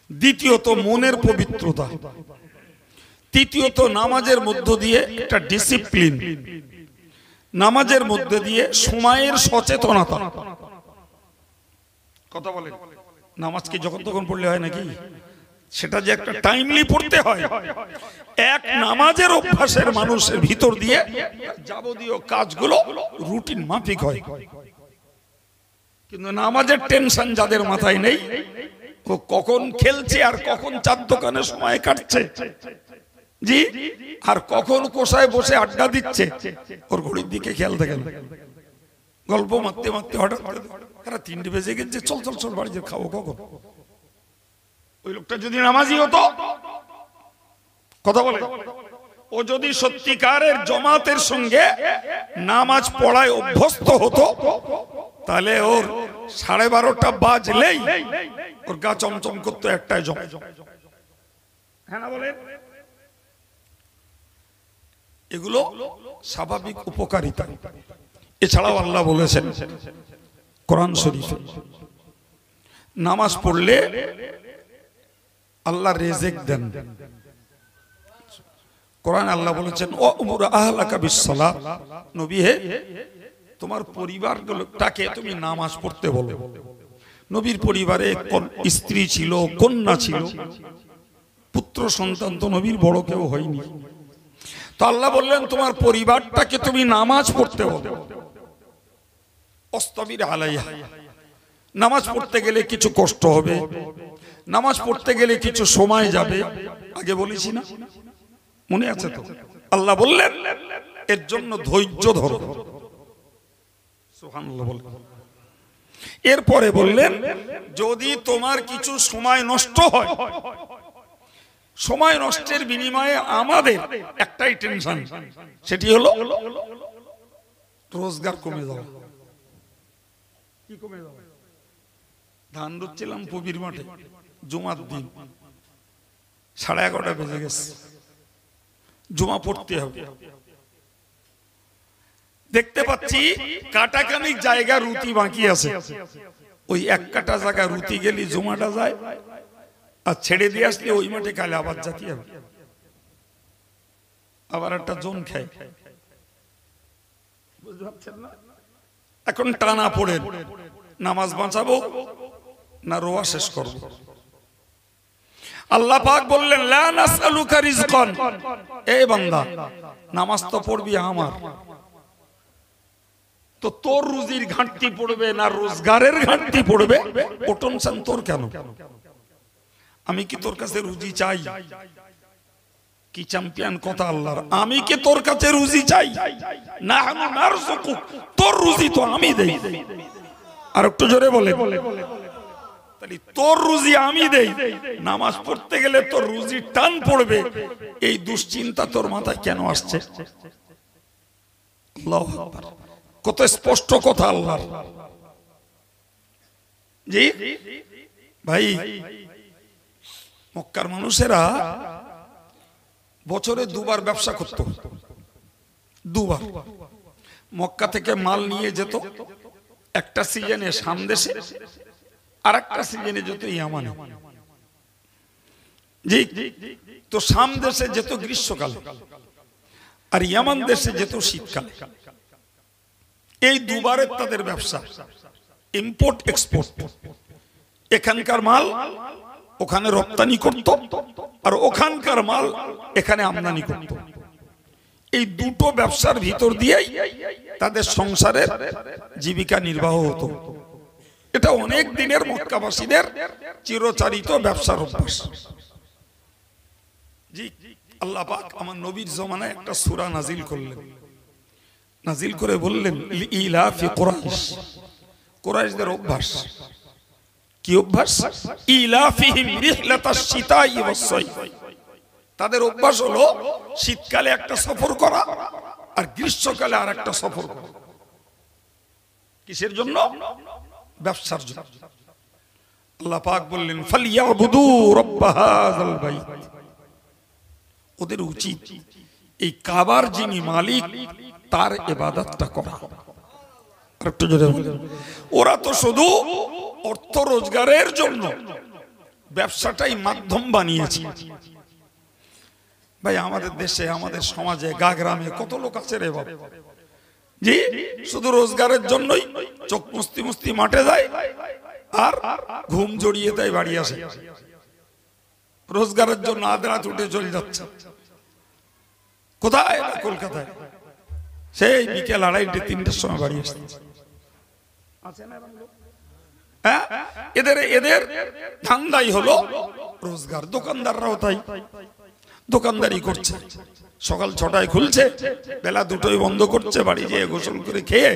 Speaker 1: দ্বিতীয়ত মনের পবিত্রতা, তৃতীয়ত নামাজের মধ্য দিয়ে একটা ডিসিপ্লিন, নামাজের মধ্যে দিয়ে সময়ের সচেতনতা। কথা বলেন, নামাজ কি যখন তখন পড়লে হয় নাকি? সেটা যে একটা টাইমলি পড়তে হয়। এক নামাজের অভ্যাসের মানুষের ভিতর দিয়ে যাবতীয় কাজগুলো রুটিন মাফিক হয়। কিন্তু নামাজের টেনশন যাদের মাথায় নেই, ও কখন খেলছে আর কখন চার দোকানে সময় কাটছে জি, আর কখন কোষায় বসে আড্ডা দিচ্ছে, ওর ঘড়ির দিকে খেয়াল থাকে না। গল্প মারতে মারতে হঠাৎ 3টে বেজে গেছে, চল চল চল বাড়িতে খাবো কখন। ওই লোকটা যদি নামাজি হতো, কথা বলে, ও যদি সত্যিকারের জমাতের সঙ্গে নামাজ পড়ায় অভ্যস্ত হতো, তাহলে ওর 12:30 বাজলেই ওর গা চমচম করতো একটাই জমা। হ্যাঁ না বলেন? এগুলো স্বাভাবিক উপকারিতা। এছাড়াও আল্লাহ বলেছেন কোরআন শরীফে, নামাজ পড়লে আল্লাহ রিজিক দেন। কোরআন আল্লাহ বলেছেন ওয়া'মুর আহলাকা বিস-সালাত, নবী হে তোমার পরিবারগুলোকে তুমি নামাজ পড়তে বলো। নবীর পরিবারে স্ত্রী ছিল, কন্যা ছিল, পুত্র সন্তান তো নবীর বড় কেউ হয়নি। তো আল্লাহ বললেন তোমার পরিবারটাকে তুমি নামাজ পড়তে বলো। অস্তাবির আলাইহা, নামাজ পড়তে গেলে কিছু কষ্ট হবে, নামাজ পড়তে গেলে কিছু সময় যাবে, আগে বলেছি না, মনে আছে তো? আল্লাহ বললেন এর জন্য ধৈর্য ধরো। সুবহানাল্লাহ বলেন। এরপরে বললেন যদি তোমার কিছু সময় নষ্ট হয়, সময় নষ্টের বিনিময়ে আমাদের একটাই টেনশন, সেটি হলো রোজগার কমে যাওয়া। কি কমে যাওয়া? ধান রুচ্ছিলাম পুবির মাঠে জুমার দিন, 11:30 বেজে গেছে, জুমা পড়তে হবে। দেখতে পাচ্ছি কাটাকানিক জায়গা রুটি বাকি আছে, ওই এক কাটা জায়গা রুটি গেলি জুমাটা যায়, আর ছেড়ে দিয়ে আসলে ওই মাঠে কালে আবার জাতি হবে, আবার একটা জোন খায়। বুঝতে পারছেন না? এখন টানা পড়ে নামাজ বাঁচাবো না রোয়া শেষ করব? আল্লাহ পাক বললেন লা নাসআলুকা রিজকান, এই বান্দা নামাজ তো পড়বি আমার, তো তোর রুজির ঘাটতি পড়বে না রোজগারের ঘাটতি পড়বে, ও টেনশন তোর কেন? আমি কি তোর কাছে রুজি চাই? কি চ্যাম্পিয়ন কথা আল্লাহর, আমি কি তোর কাছে রুজি চাই? নাহনু নারযুকুক, তোর রুজি তো আমি দেই। আর একটু জোরে বলে, তাহলে তোর রুজি আমি দেই, নামাজ পড়তে গেলে তোর রুজির টান পড়বে, এই দুশ্চিন্তা তোর মাথায় কেন আসছে? আল্লাহু আকবার, কত স্পষ্ট কথা আল্লাহর। জি ভাই, মক্কার মানুষেরা বছরে দুবার ব্যবসা করত, দুবার মক্কা থেকে মাল নিয়ে যেত, একটা সিজনে শাম দেশে, আর একটা সিজনে যেত ইয়ামানে। জি, তো শাম দেশে যেত গ্রীষ্মকালে, আর ইয়ামান দেশে যেত শীতকালে। এই দুবারের তাদের ব্যবসা, ইম্পোর্ট এক্সপোর্ট। এখানকার মাল ওখানে রপ্তানি করত, আর ওখানকার মাল এখানে আমদানি করত। এই দুটো ব্যবসার ভিতর দিয়েই তাদের সংসারের জীবিকা নির্বাহ হতো। এটা অনেক দিনের মক্কাবাসীদের চিরচারিত ব্যবসার অভ্যাস। জি, আল্লাহ পাক আমার নবীর জমানায় একটা সূরা নাজিল করলেন, নাজিল করে বললেন ইলাফি কুরাইশ, কুরাইশদের অভ্যাস। কি অভ্যাস? ইলাফিহিম রিহলাতাশ শিতাই ওয়াস সাইফ, তাদের অভ্যাস হলো শীতকালে একটা সফর করা আর গ্রীষ্মকালে আর একটা সফর করা। কিসের জন্য? ব্যবসার জন্য। আল্লাহ পাক বললেন ফালিয়াবুদু রাব্ব হাযাল বাইত, ওদের উচিত এই কাবার যিনি মালিক তার ইবাদতটা করা। আর একটু জোরে বলেন, ওরা তো শুধু অর্থ রোজগারের জন্য ব্যবসাটাই মাধ্যম বানিয়েছে। ভাই আমাদের দেশে, আমাদের সমাজে, গা গ্রামে কত লোক আছে রে বাবা, জি শুধু রোজগারের জন্যই চোখ মুস্তি মুস্তি মাঠে যায় আর ঘুম জড়িয়ে দেয় বাড়ি আসে। রোজগারের জন্য আধ রাত উঠে চলে যাচ্ছে কোথায়? কলকাতায়। সেই বিকেল 2:30-3টার সময় বাড়ি আসছে। হ্যাঁ, এদের ধান্দাই হলো রোজগার। দোকানদাররাও তাই, দোকানদারি করছে। সকাল 6টায় খুলছে, বেলা 2টোয় বন্ধ করছে, বাড়ি যেয়ে গোসল করে খেয়ে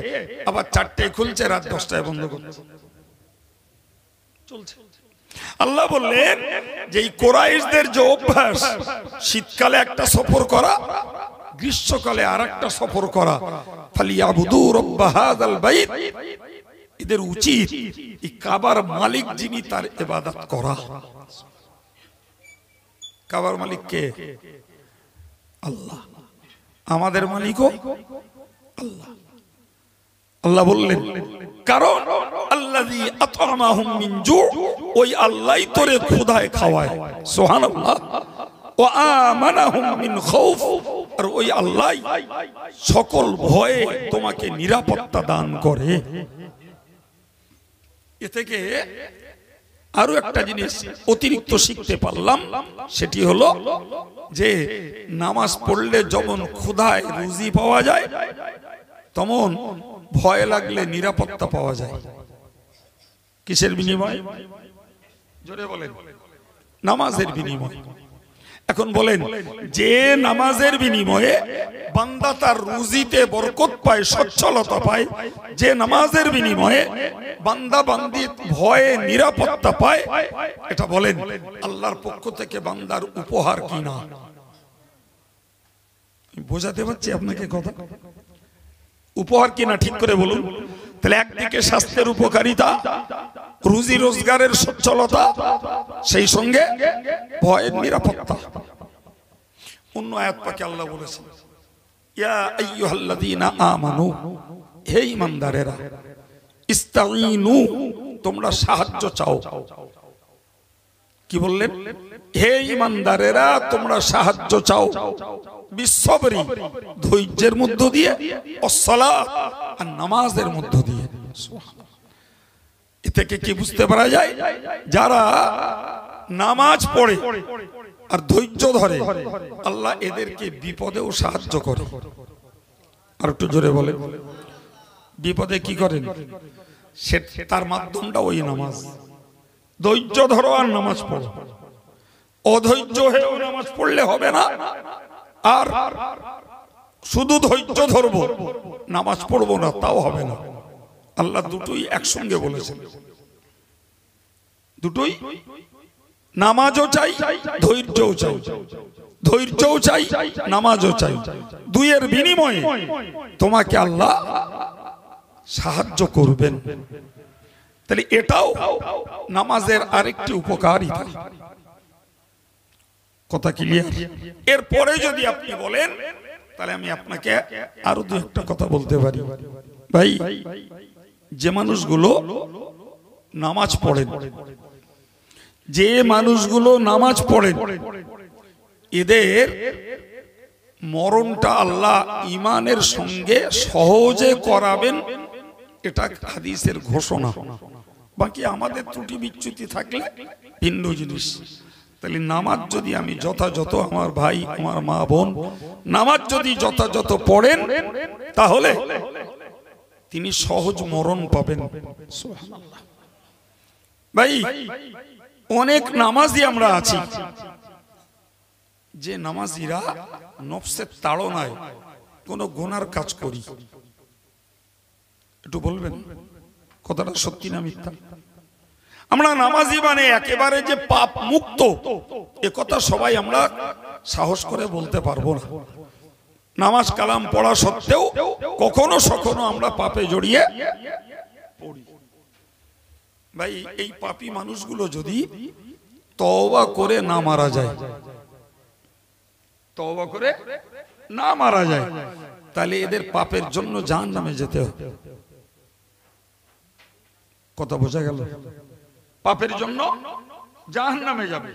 Speaker 1: আবার 4টায় খুলছে, রাত 10টায় বন্ধ করছে, চলছে। আল্লাহ বললেন যে এই কুরাইশদের যে অভ্যাস, শীতকালে একটা সফর করা, গ্রীষ্মকালে আর একটা সফর করা, ফালিয়াবুদু রাব্ব হাযাল বাইত, এদের উচিত এই কাবার মালিক যিনি তার ইবাদত করা। কাবার মালিক কে? আল্লাহ। আমাদের মালিকও আল্লাহ। আল্লাহ বললেন কারণ আল্লাযী আত'আমাহুম মিন জু', ওই আল্লাহই তোরে ক্ষুধায় খাওয়ায়, সুবহানাল্লাহ, ওয়া আমানাহুম মিন খাউফ, আর ওই আল্লাহই সকল ভয়ে তোমাকে নিরাপত্তা দান করে। এ থেকে আরো একটা জিনিস অতিরিক্ত শিখতে পারলাম, সেটি হলো যে নামাজ পড়লে যেমন ক্ষুধায় রুজি পাওয়া যায়, তেমন ভয় লাগলে নিরাপত্তা পাওয়া যায়। কিসের বিনিময়? জোরে বলেন। নামাজের বিনিময়। এখন বলেন, যে নামাজের বিনিময়ে বান্দা তার রুজিতে বরকত পায়, সচ্ছলতা পায়, যে নামাজের বিনিময়ে বান্দা বান্দি ভয়ে নিরাপত্তা পায়, এটা বলেন আল্লাহর পক্ষ থেকে বান্দার উপহার কিনা? বোঝাতে পারছি আপনাকে কথা? উপহার কিনা ঠিক করে বলুন। তাহলে একদিকে স্বাস্থ্যের উপকারিতা, রুজি রোজগারের সচ্ছলতা, সেই সঙ্গে ভয়ের নিরাপত্তা। অন্য আয়াত পাকে আল্লাহ বলেছেন, ইয়া আইয়ুহাল্লাযীনা আমানু, হে ঈমানদারেরা, ইস্তাঈনু, তোমরা সাহায্য চাও। কি বললেন? হে ঈমানদারেরা, তোমরা সাহায্য চাও বিসবরি, ধৈর্যের মধ্য দিয়ে, ওয়াসসালাত, আর নামাজের মধ্য দিয়ে। এ থেকে কি বুঝতে পারা যায়? যারা নামাজ পড়ে আর ধৈর্য ধরে, আল্লাহ এদেরকে বিপদেও সাহায্য করে। আর একটু জোরে বলেন, বিপদে কি করেন? সে তার মাধ্যমটা ওই নামাজ। ধৈর্য ধরো আর নামাজ পড়ো, অধৈর্য হয়েও নামাজ পড়লে হবে না, আর শুধু ধৈর্য ধরবো নামাজ পড়বো না তাও হবে না। আল্লাহ দুটোই একসঙ্গে বলেছেন, দুটোই, নামাজও চাই, ধৈর্যও চাই, ধৈর্যও চাই, নামাজও চাই। দুইয়ের বিনিময়ে তোমাকে আল্লাহ সাহায্য করবেন। তাহলে এটাও নামাজের আরেকটি উপকারিতা। কথা ক্লিয়ার? এরপরে যদি আপনি বলেন, তাহলে আমি আপনাকে আরো দু একটা কথা বলতে পারি। ভাই, যে মানুষগুলো নামাজ পড়েন, যে মানুষগুলো নামাজ পড়েন, এদের মরণটা আল্লাহ ঈমানের সঙ্গে সহজে করাবেন, এটা হাদিসের ঘোষণা। বাকি আমাদের ত্রুটি বিচ্যুতি থাকলে ভিন্ন জিনিস। তাহলে নামাজ যদি আমি যথাযথ, আমার ভাই, আমার মা বোন, নামাজ যদি যথাযথ পড়েন, তাহলে তিনি সহজ মরণ পাবেন। ভাই, অনেক নামাজি আমরা আছি, যে নামাজিরা নফসের তাড়নায় কোনো গুনার কাজ করি। একটু বলবেন কথাটা সত্যি না মিথ্যা? আমরা নামাজি মানে একেবারে যে পাপ মুক্ত, এ কথা সবাই আমরা সাহস করে বলতে পারবো না। নামাজ কালাম পড়া সত্ত্বেও কখনো সখনো আমরা পাপে জড়িয়ে পড়ি। ভাই, এই পাপী মানুষগুলো যদি তওবা করে না মারা যায়, তওবা করে না মারা যায়, তাহলে এদের পাপের জন্য জাহান্নামে যেতে হবে। কথা বোঝা গেল? পাপের জন্য জাহান্নামে যাবে,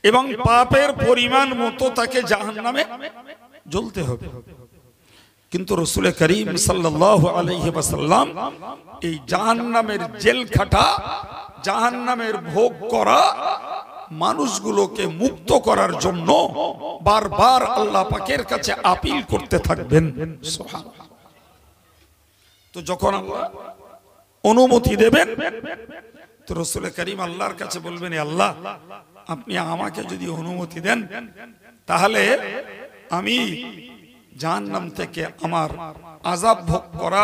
Speaker 1: এবং পাপের পরিমাণ মতো তাকে জাহান্নামে জ্বলতে হবে। কিন্তু রাসূল করিম সাল্লাল্লাহু আলাইহি ওয়াসাল্লাম এই জাহান্নামের জেল খাটা, জাহান্নামের ভোগ করা মানুষগুলোকে মুক্ত করার জন্য বারবার আল্লাহ পাকের কাছে আপিল করতে থাকবেন। সুবহানাল্লাহ। তো যখন আল্লাহ অনুমতি দেবেন, তো রাসূল করিম আল্লাহর কাছে বলবেন, আল্লাহ, আপনি আমাকে যদি অনুমতি দেন, তাহলে আমি জাহান্নাম থেকে আমার আযাব ভোগ করা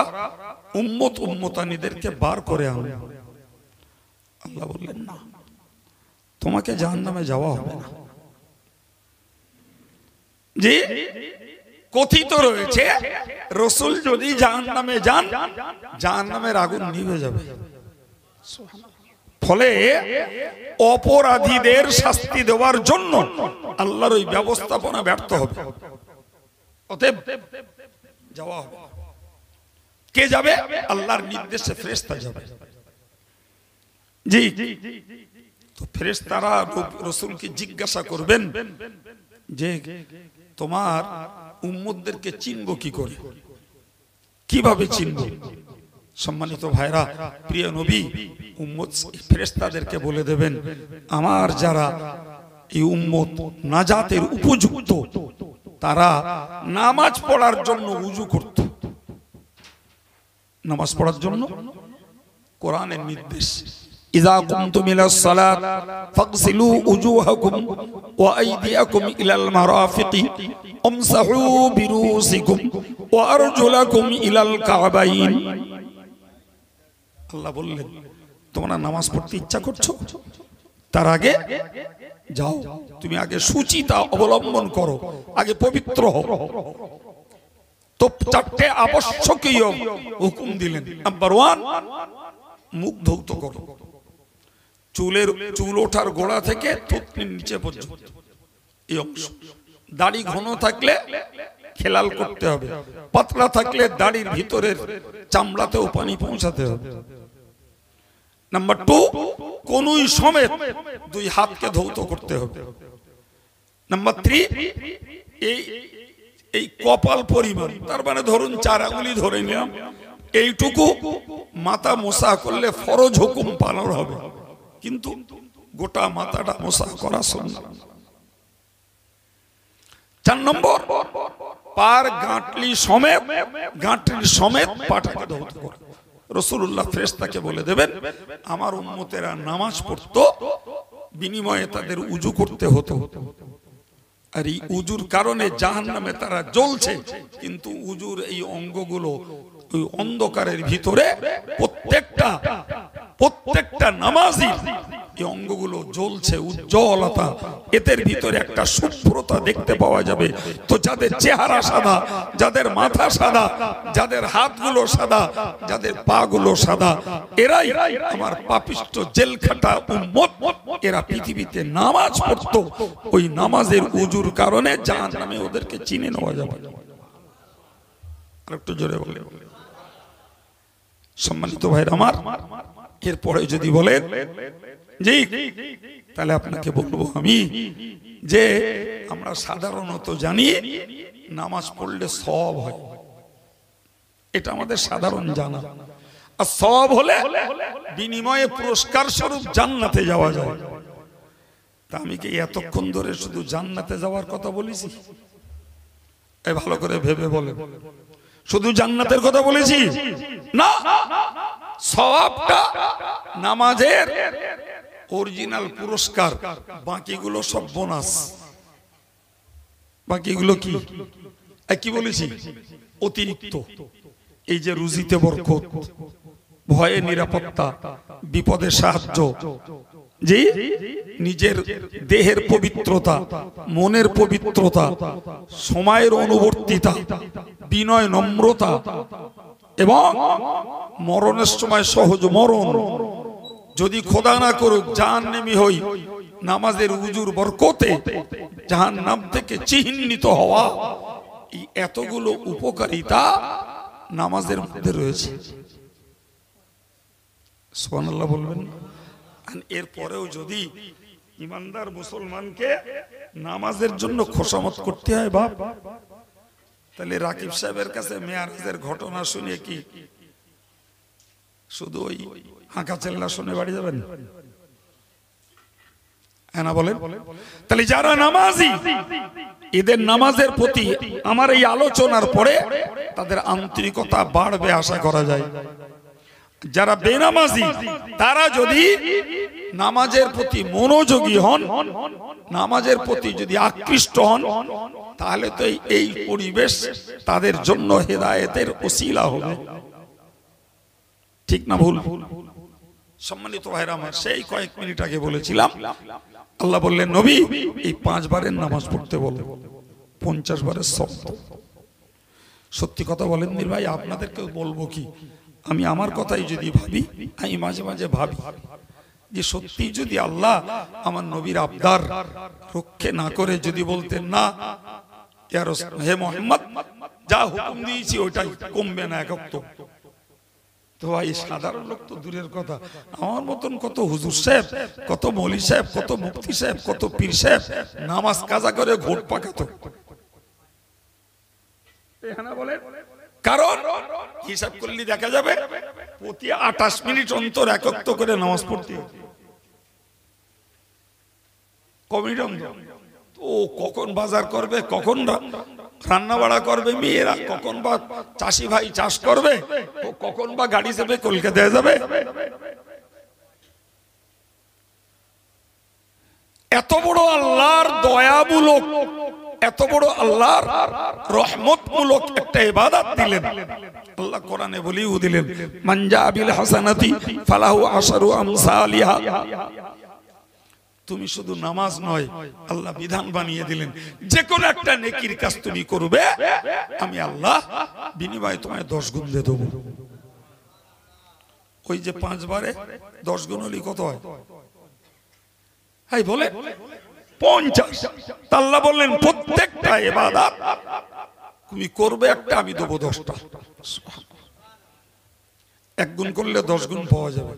Speaker 1: উম্মত উম্মতানিদেরকে বার করে আনব। আল্লাহ বললেন, না, তোমাকে জাহান্নামে যাওয়া হবে না। যে কথিত রয়েছে, রাসূল যদি জাহান্নামে যান, জাহান্নামের আগুন নিভে যাবে। ফলে অপরাধীদের শাস্তি দেওয়ার জন্য আল্লাহর ওই ব্যবস্থাপনা ব্যর্থ হবে। অতএব যাওয়া হবে। কে যাবে? আল্লাহর নির্দেশে ফেরেশতা যাবে। জি, তো ফেরেশতারা রাসূলকে জিজ্ঞাসা করবেন যে, তোমার উম্মতদেরকে চিনব কি করে, কিভাবে চিনব? সম্মানিত ভাইরা, প্রিয় নবী উম্মত ফেরেশতাদেরকে বলে দেবেন, আমার যারা এই উম্মত নাজাতের উপযুক্ত, তারা নামাজ পড়ার জন্য ওযু করত। নামাজ পড়ার জন্য কোরআনের নির্দেশ,
Speaker 2: ইযা কুমতুম ইলাস সালাত ফাগসিলু উজুহাকুম ওয়া আইদিয়াকুম ইলাল মারাফিকি আমসাহু বিরুসিকুম ওয়া আরজুলাকুম ইলাল কাবাইন। আল্লাহ বললেন, তোমরা নামাজ পড়তে ইচ্ছা করছো, তার আগে যাও, তুমি আগে সুচিতা অবলম্বন করো, আগে পবিত্র হও। তো চারটে আবশ্যকীয় হুকুম দিলেন। নাম্বার 1, মুখ ধৌত করো, চুল ওঠার গোড়া থেকে থুতনির নিচে পর্যন্ত এই অংশ। দাড়ি ঘন থাকলে খেলাল করতে হবে, পাতলা থাকলে দাড়ির ভিতরের চামড়াতেও পানি পৌঁছাতে হবে। নাম্বার 2, কোনুই সমেত 2 হাতকে ধৌত করতে হবে। নাম্বার 3, এই কপাল পরিমাণ, তার মানে ধরুন 4 আঙ্গুলি ধরে নিলাম, এইটুকু মাথা মোছা করলে ফরজ হুকুম পালন হবে, কিন্তু গোটা মাথাটা মোছা করা সুন্নাত। 4 নম্বর, পার গাঁটলি সমেত পাটাকে ধৌত করা। রাসূলুল্লাহ ফেরেশতাকে বলে দেবেন, আমার উম্মতেরা নামাজ পড়তো, বিনিময়ে তাদের উজু করতে হতো, আর এই উজুর কারণে জাহান্নামে তারা জ্বলছে, কিন্তু উজুর এই অঙ্গগুলো ওই অন্ধকারের ভিতরে প্রত্যেকটা নামাজি এই অঙ্গগুলো জ্বলছে, উজ্জ্বলতা, এদের ভিতরে একটা শুভ্রতা দেখতে পাওয়া যাবে। তো যাদের চেহারা সাদা, যাদের মাথা সাদা, যাদের হাতগুলো সাদা, যাদের পা গুলো সাদা, এরাই আমার পাপিষ্ঠ জেলখাটা উম্মত। এরা পৃথিবীতে নামাজ পড়তো, ওই নামাজের উজুর কারণে জাহান্নামে ওদেরকে চিনে নেওয়া যাবে। আরেকটু জোরে বলে। সম্মানিত ভাইরা আমার, এরপরে যদি বলেন জি, তাহলে আপনাকে বলবো আমি যে আমরা সাধারণত জানি নামাজ পড়লে সওয়াব হয়, এটা আমাদের সাধারণ জানা। আর সওয়াব হলে বিনিময়ে পুরস্কার স্বরূপ জান্নাতে যাওয়া যায়। তা আমি কি এতক্ষণ ধরে শুধু জান্নাতে যাওয়ার কথা বলেছি? এই ভালো করে ভেবে বলেন, শুধু জান্নাতের কথা বলেছি না, সওয়াবটা নামাজের অরিজিনাল পুরস্কার, বাকিগুলো সব বোনাস। বাকিগুলো কি কি বলেছি? অতিরিক্ত। এই যে রুজিতে বরকত, ভয়ে নিরাপত্তা, বিপদে সাহায্য, যে নিজের দেহের পবিত্রতা, মনের পবিত্রতা, সময়ের অনুবর্তিতা, বিনয় নম্রতা, এবং মরণের সময় সহজ মরণ, যদি খোদা না করুক জাহান্নামী হই, নামাজের উজুর বরকতে জাহান্নাম থেকে চিহ্নিত হওয়া, এই এতগুলো উপকারিতা নামাজের মধ্যে রয়েছে। সুবহানাল্লাহ বলবেন। এরপরেও যদি ইমানদার মুসলমানকে নামাজের জন্য খোসামত করতে হয় বাপ, তাহলে রাকিব সাহেবের কাছে মেয়ারাজের ঘটনা শুনে কি শুধু ওই হাঁকা চেল্লা শুনে বাড়ি যাবেন? হ্যাঁ না বলেন? তাহলে যারা নামাজি, এদের নামাজের প্রতি আমার এই আলোচনার পরে তাদের আন্তরিকতা বাড়বে আশা করা যায়। যারা বেনামাজি, তারা যদি নামাজের প্রতি মনোযোগী হন, নামাজের প্রতি যদি আকৃষ্ট হন, তাহলে তো এই পরিবেশ তাদের জন্য হেদায়েতের ওসিলা হবে। ঠিক না ভুল? সম্মানিত ভাইরা আমার, সেই কয়েক মিনিট আগে বলেছিলাম, আল্লাহ বললেন নবী এই 5 বারের নামাজ পড়তে বলো, 50 বারের শব্দ। সত্যি কথা বলেন নি ভাই, আপনাদেরকে বলবো কি, আমি আমার কথাই যদি ভাবি, আমি মাঝে মাঝে ভাবি যে সত্যি যদি আল্লাহ আমার নবীর আবদার রক্ষে না করে যদি বলতেন না হে মুহাম্মদ যা হুকুম দিয়েছি ওইটাই, কমবে না একক, তো ভাই সাধারণ লোক তো দূরের কথা, আমার মতন কত হুজুর সাহেব, কত মৌলী সাহেব, কত মুফতি সাহেব, কত পীর সাহেব নামাজ কাজা করে ঘোট পাকাতো। কারণ হিসাব করলে দেখা যাবে প্রতি 28 মিনিট অন্তর একত্র করে নামাজ পড়তে। তো কখন বাজার করবে, কখন রান্না বাড়া করবে মেয়েরা, কখন বা চাষি ভাই চাষ করবে, কখন বা গাড়ি চেপে কলকাতায় যাবে,
Speaker 1: এত বড় আল্লাহর দয়ামূলক, এত বড় আল্লাহর রহমতমূলক একটা ইবাদত দিলেন। আল্লাহ কোরআনে বলেও দিলেন, মান জা বিল হাসানাতি ফালাহু আশরু আমসালিহা। তুমি শুধু নামাজ নয়, আল্লাহ বিধান বানিয়ে দিলেন, যে কোনো একটা নেকির কাজ তুমি করবে, আমি আল্লাহ বিনিময়ে তোমায় 10 গুণ দিয়ে দেবো। ওই যে 5 বারে 10 গুণ হলে কত হয়? হাই বলে 50। আল্লাহ বললেন প্রত্যেকটা ইবাদত তুমি করবে একটা, আমি দেবো 10টা। 1 গুণ করলে 10 গুণ পাওয়া যাবে।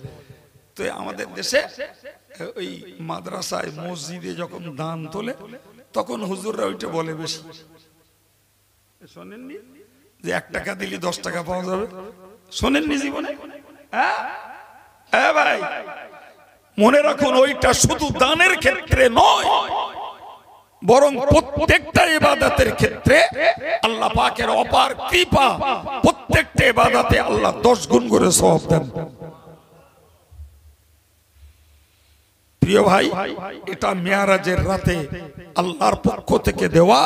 Speaker 1: তো আমাদের দেশে ওই মাদ্রাসায় মসজিদে যখন দান তোলে, তখন হুজুররা ওইটা বলে বেশি, শোনেননি যে 1 টাকা দিলে 10 টাকা পাওয়া যাবে? শোনেননি জীবনে? হ্যাঁ ভাই, মনে রাখুন, ওইটা শুধু দানের ক্ষেত্রে নয়, বরং প্রত্যেকটা ইবাদতের ক্ষেত্রে আল্লাহ পাকের অপার কৃপা। প্রত্যেকটা ইবাদতে আল্লাহ 10 গুণ করে সওয়াব দেন। প্রিয় ভাই, এটা মেরাজের রাতে আল্লাহর পক্ষ থেকে দেওয়া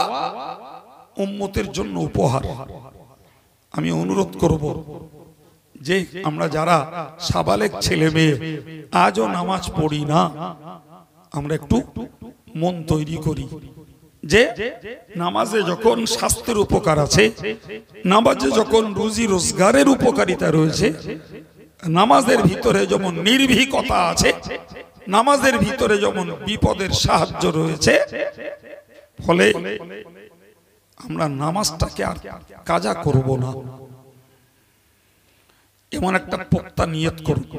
Speaker 1: উম্মতের জন্য উপহার। আমি অনুরোধ করব যে আমরা যারা সাবালেক ছেলে মেয়ে আজও নামাজ পড়ি না, আমরা একটু মন তৈরি করি যে নামাজে যখন স্বাস্থ্যের উপকার আছে, নামাজে যখন রুজি রোজগারের উপকারিতা রয়েছে, নামাজের ভিতরে যেমন নির্ভীকতা আছে, নামাজের ভিতরে যেমন বিপদের সাহায্য রয়েছে, ফলে আমরা নামাজটাকে আর কাজা করব না, এমন একটা পোক্তা নিয়ত করব।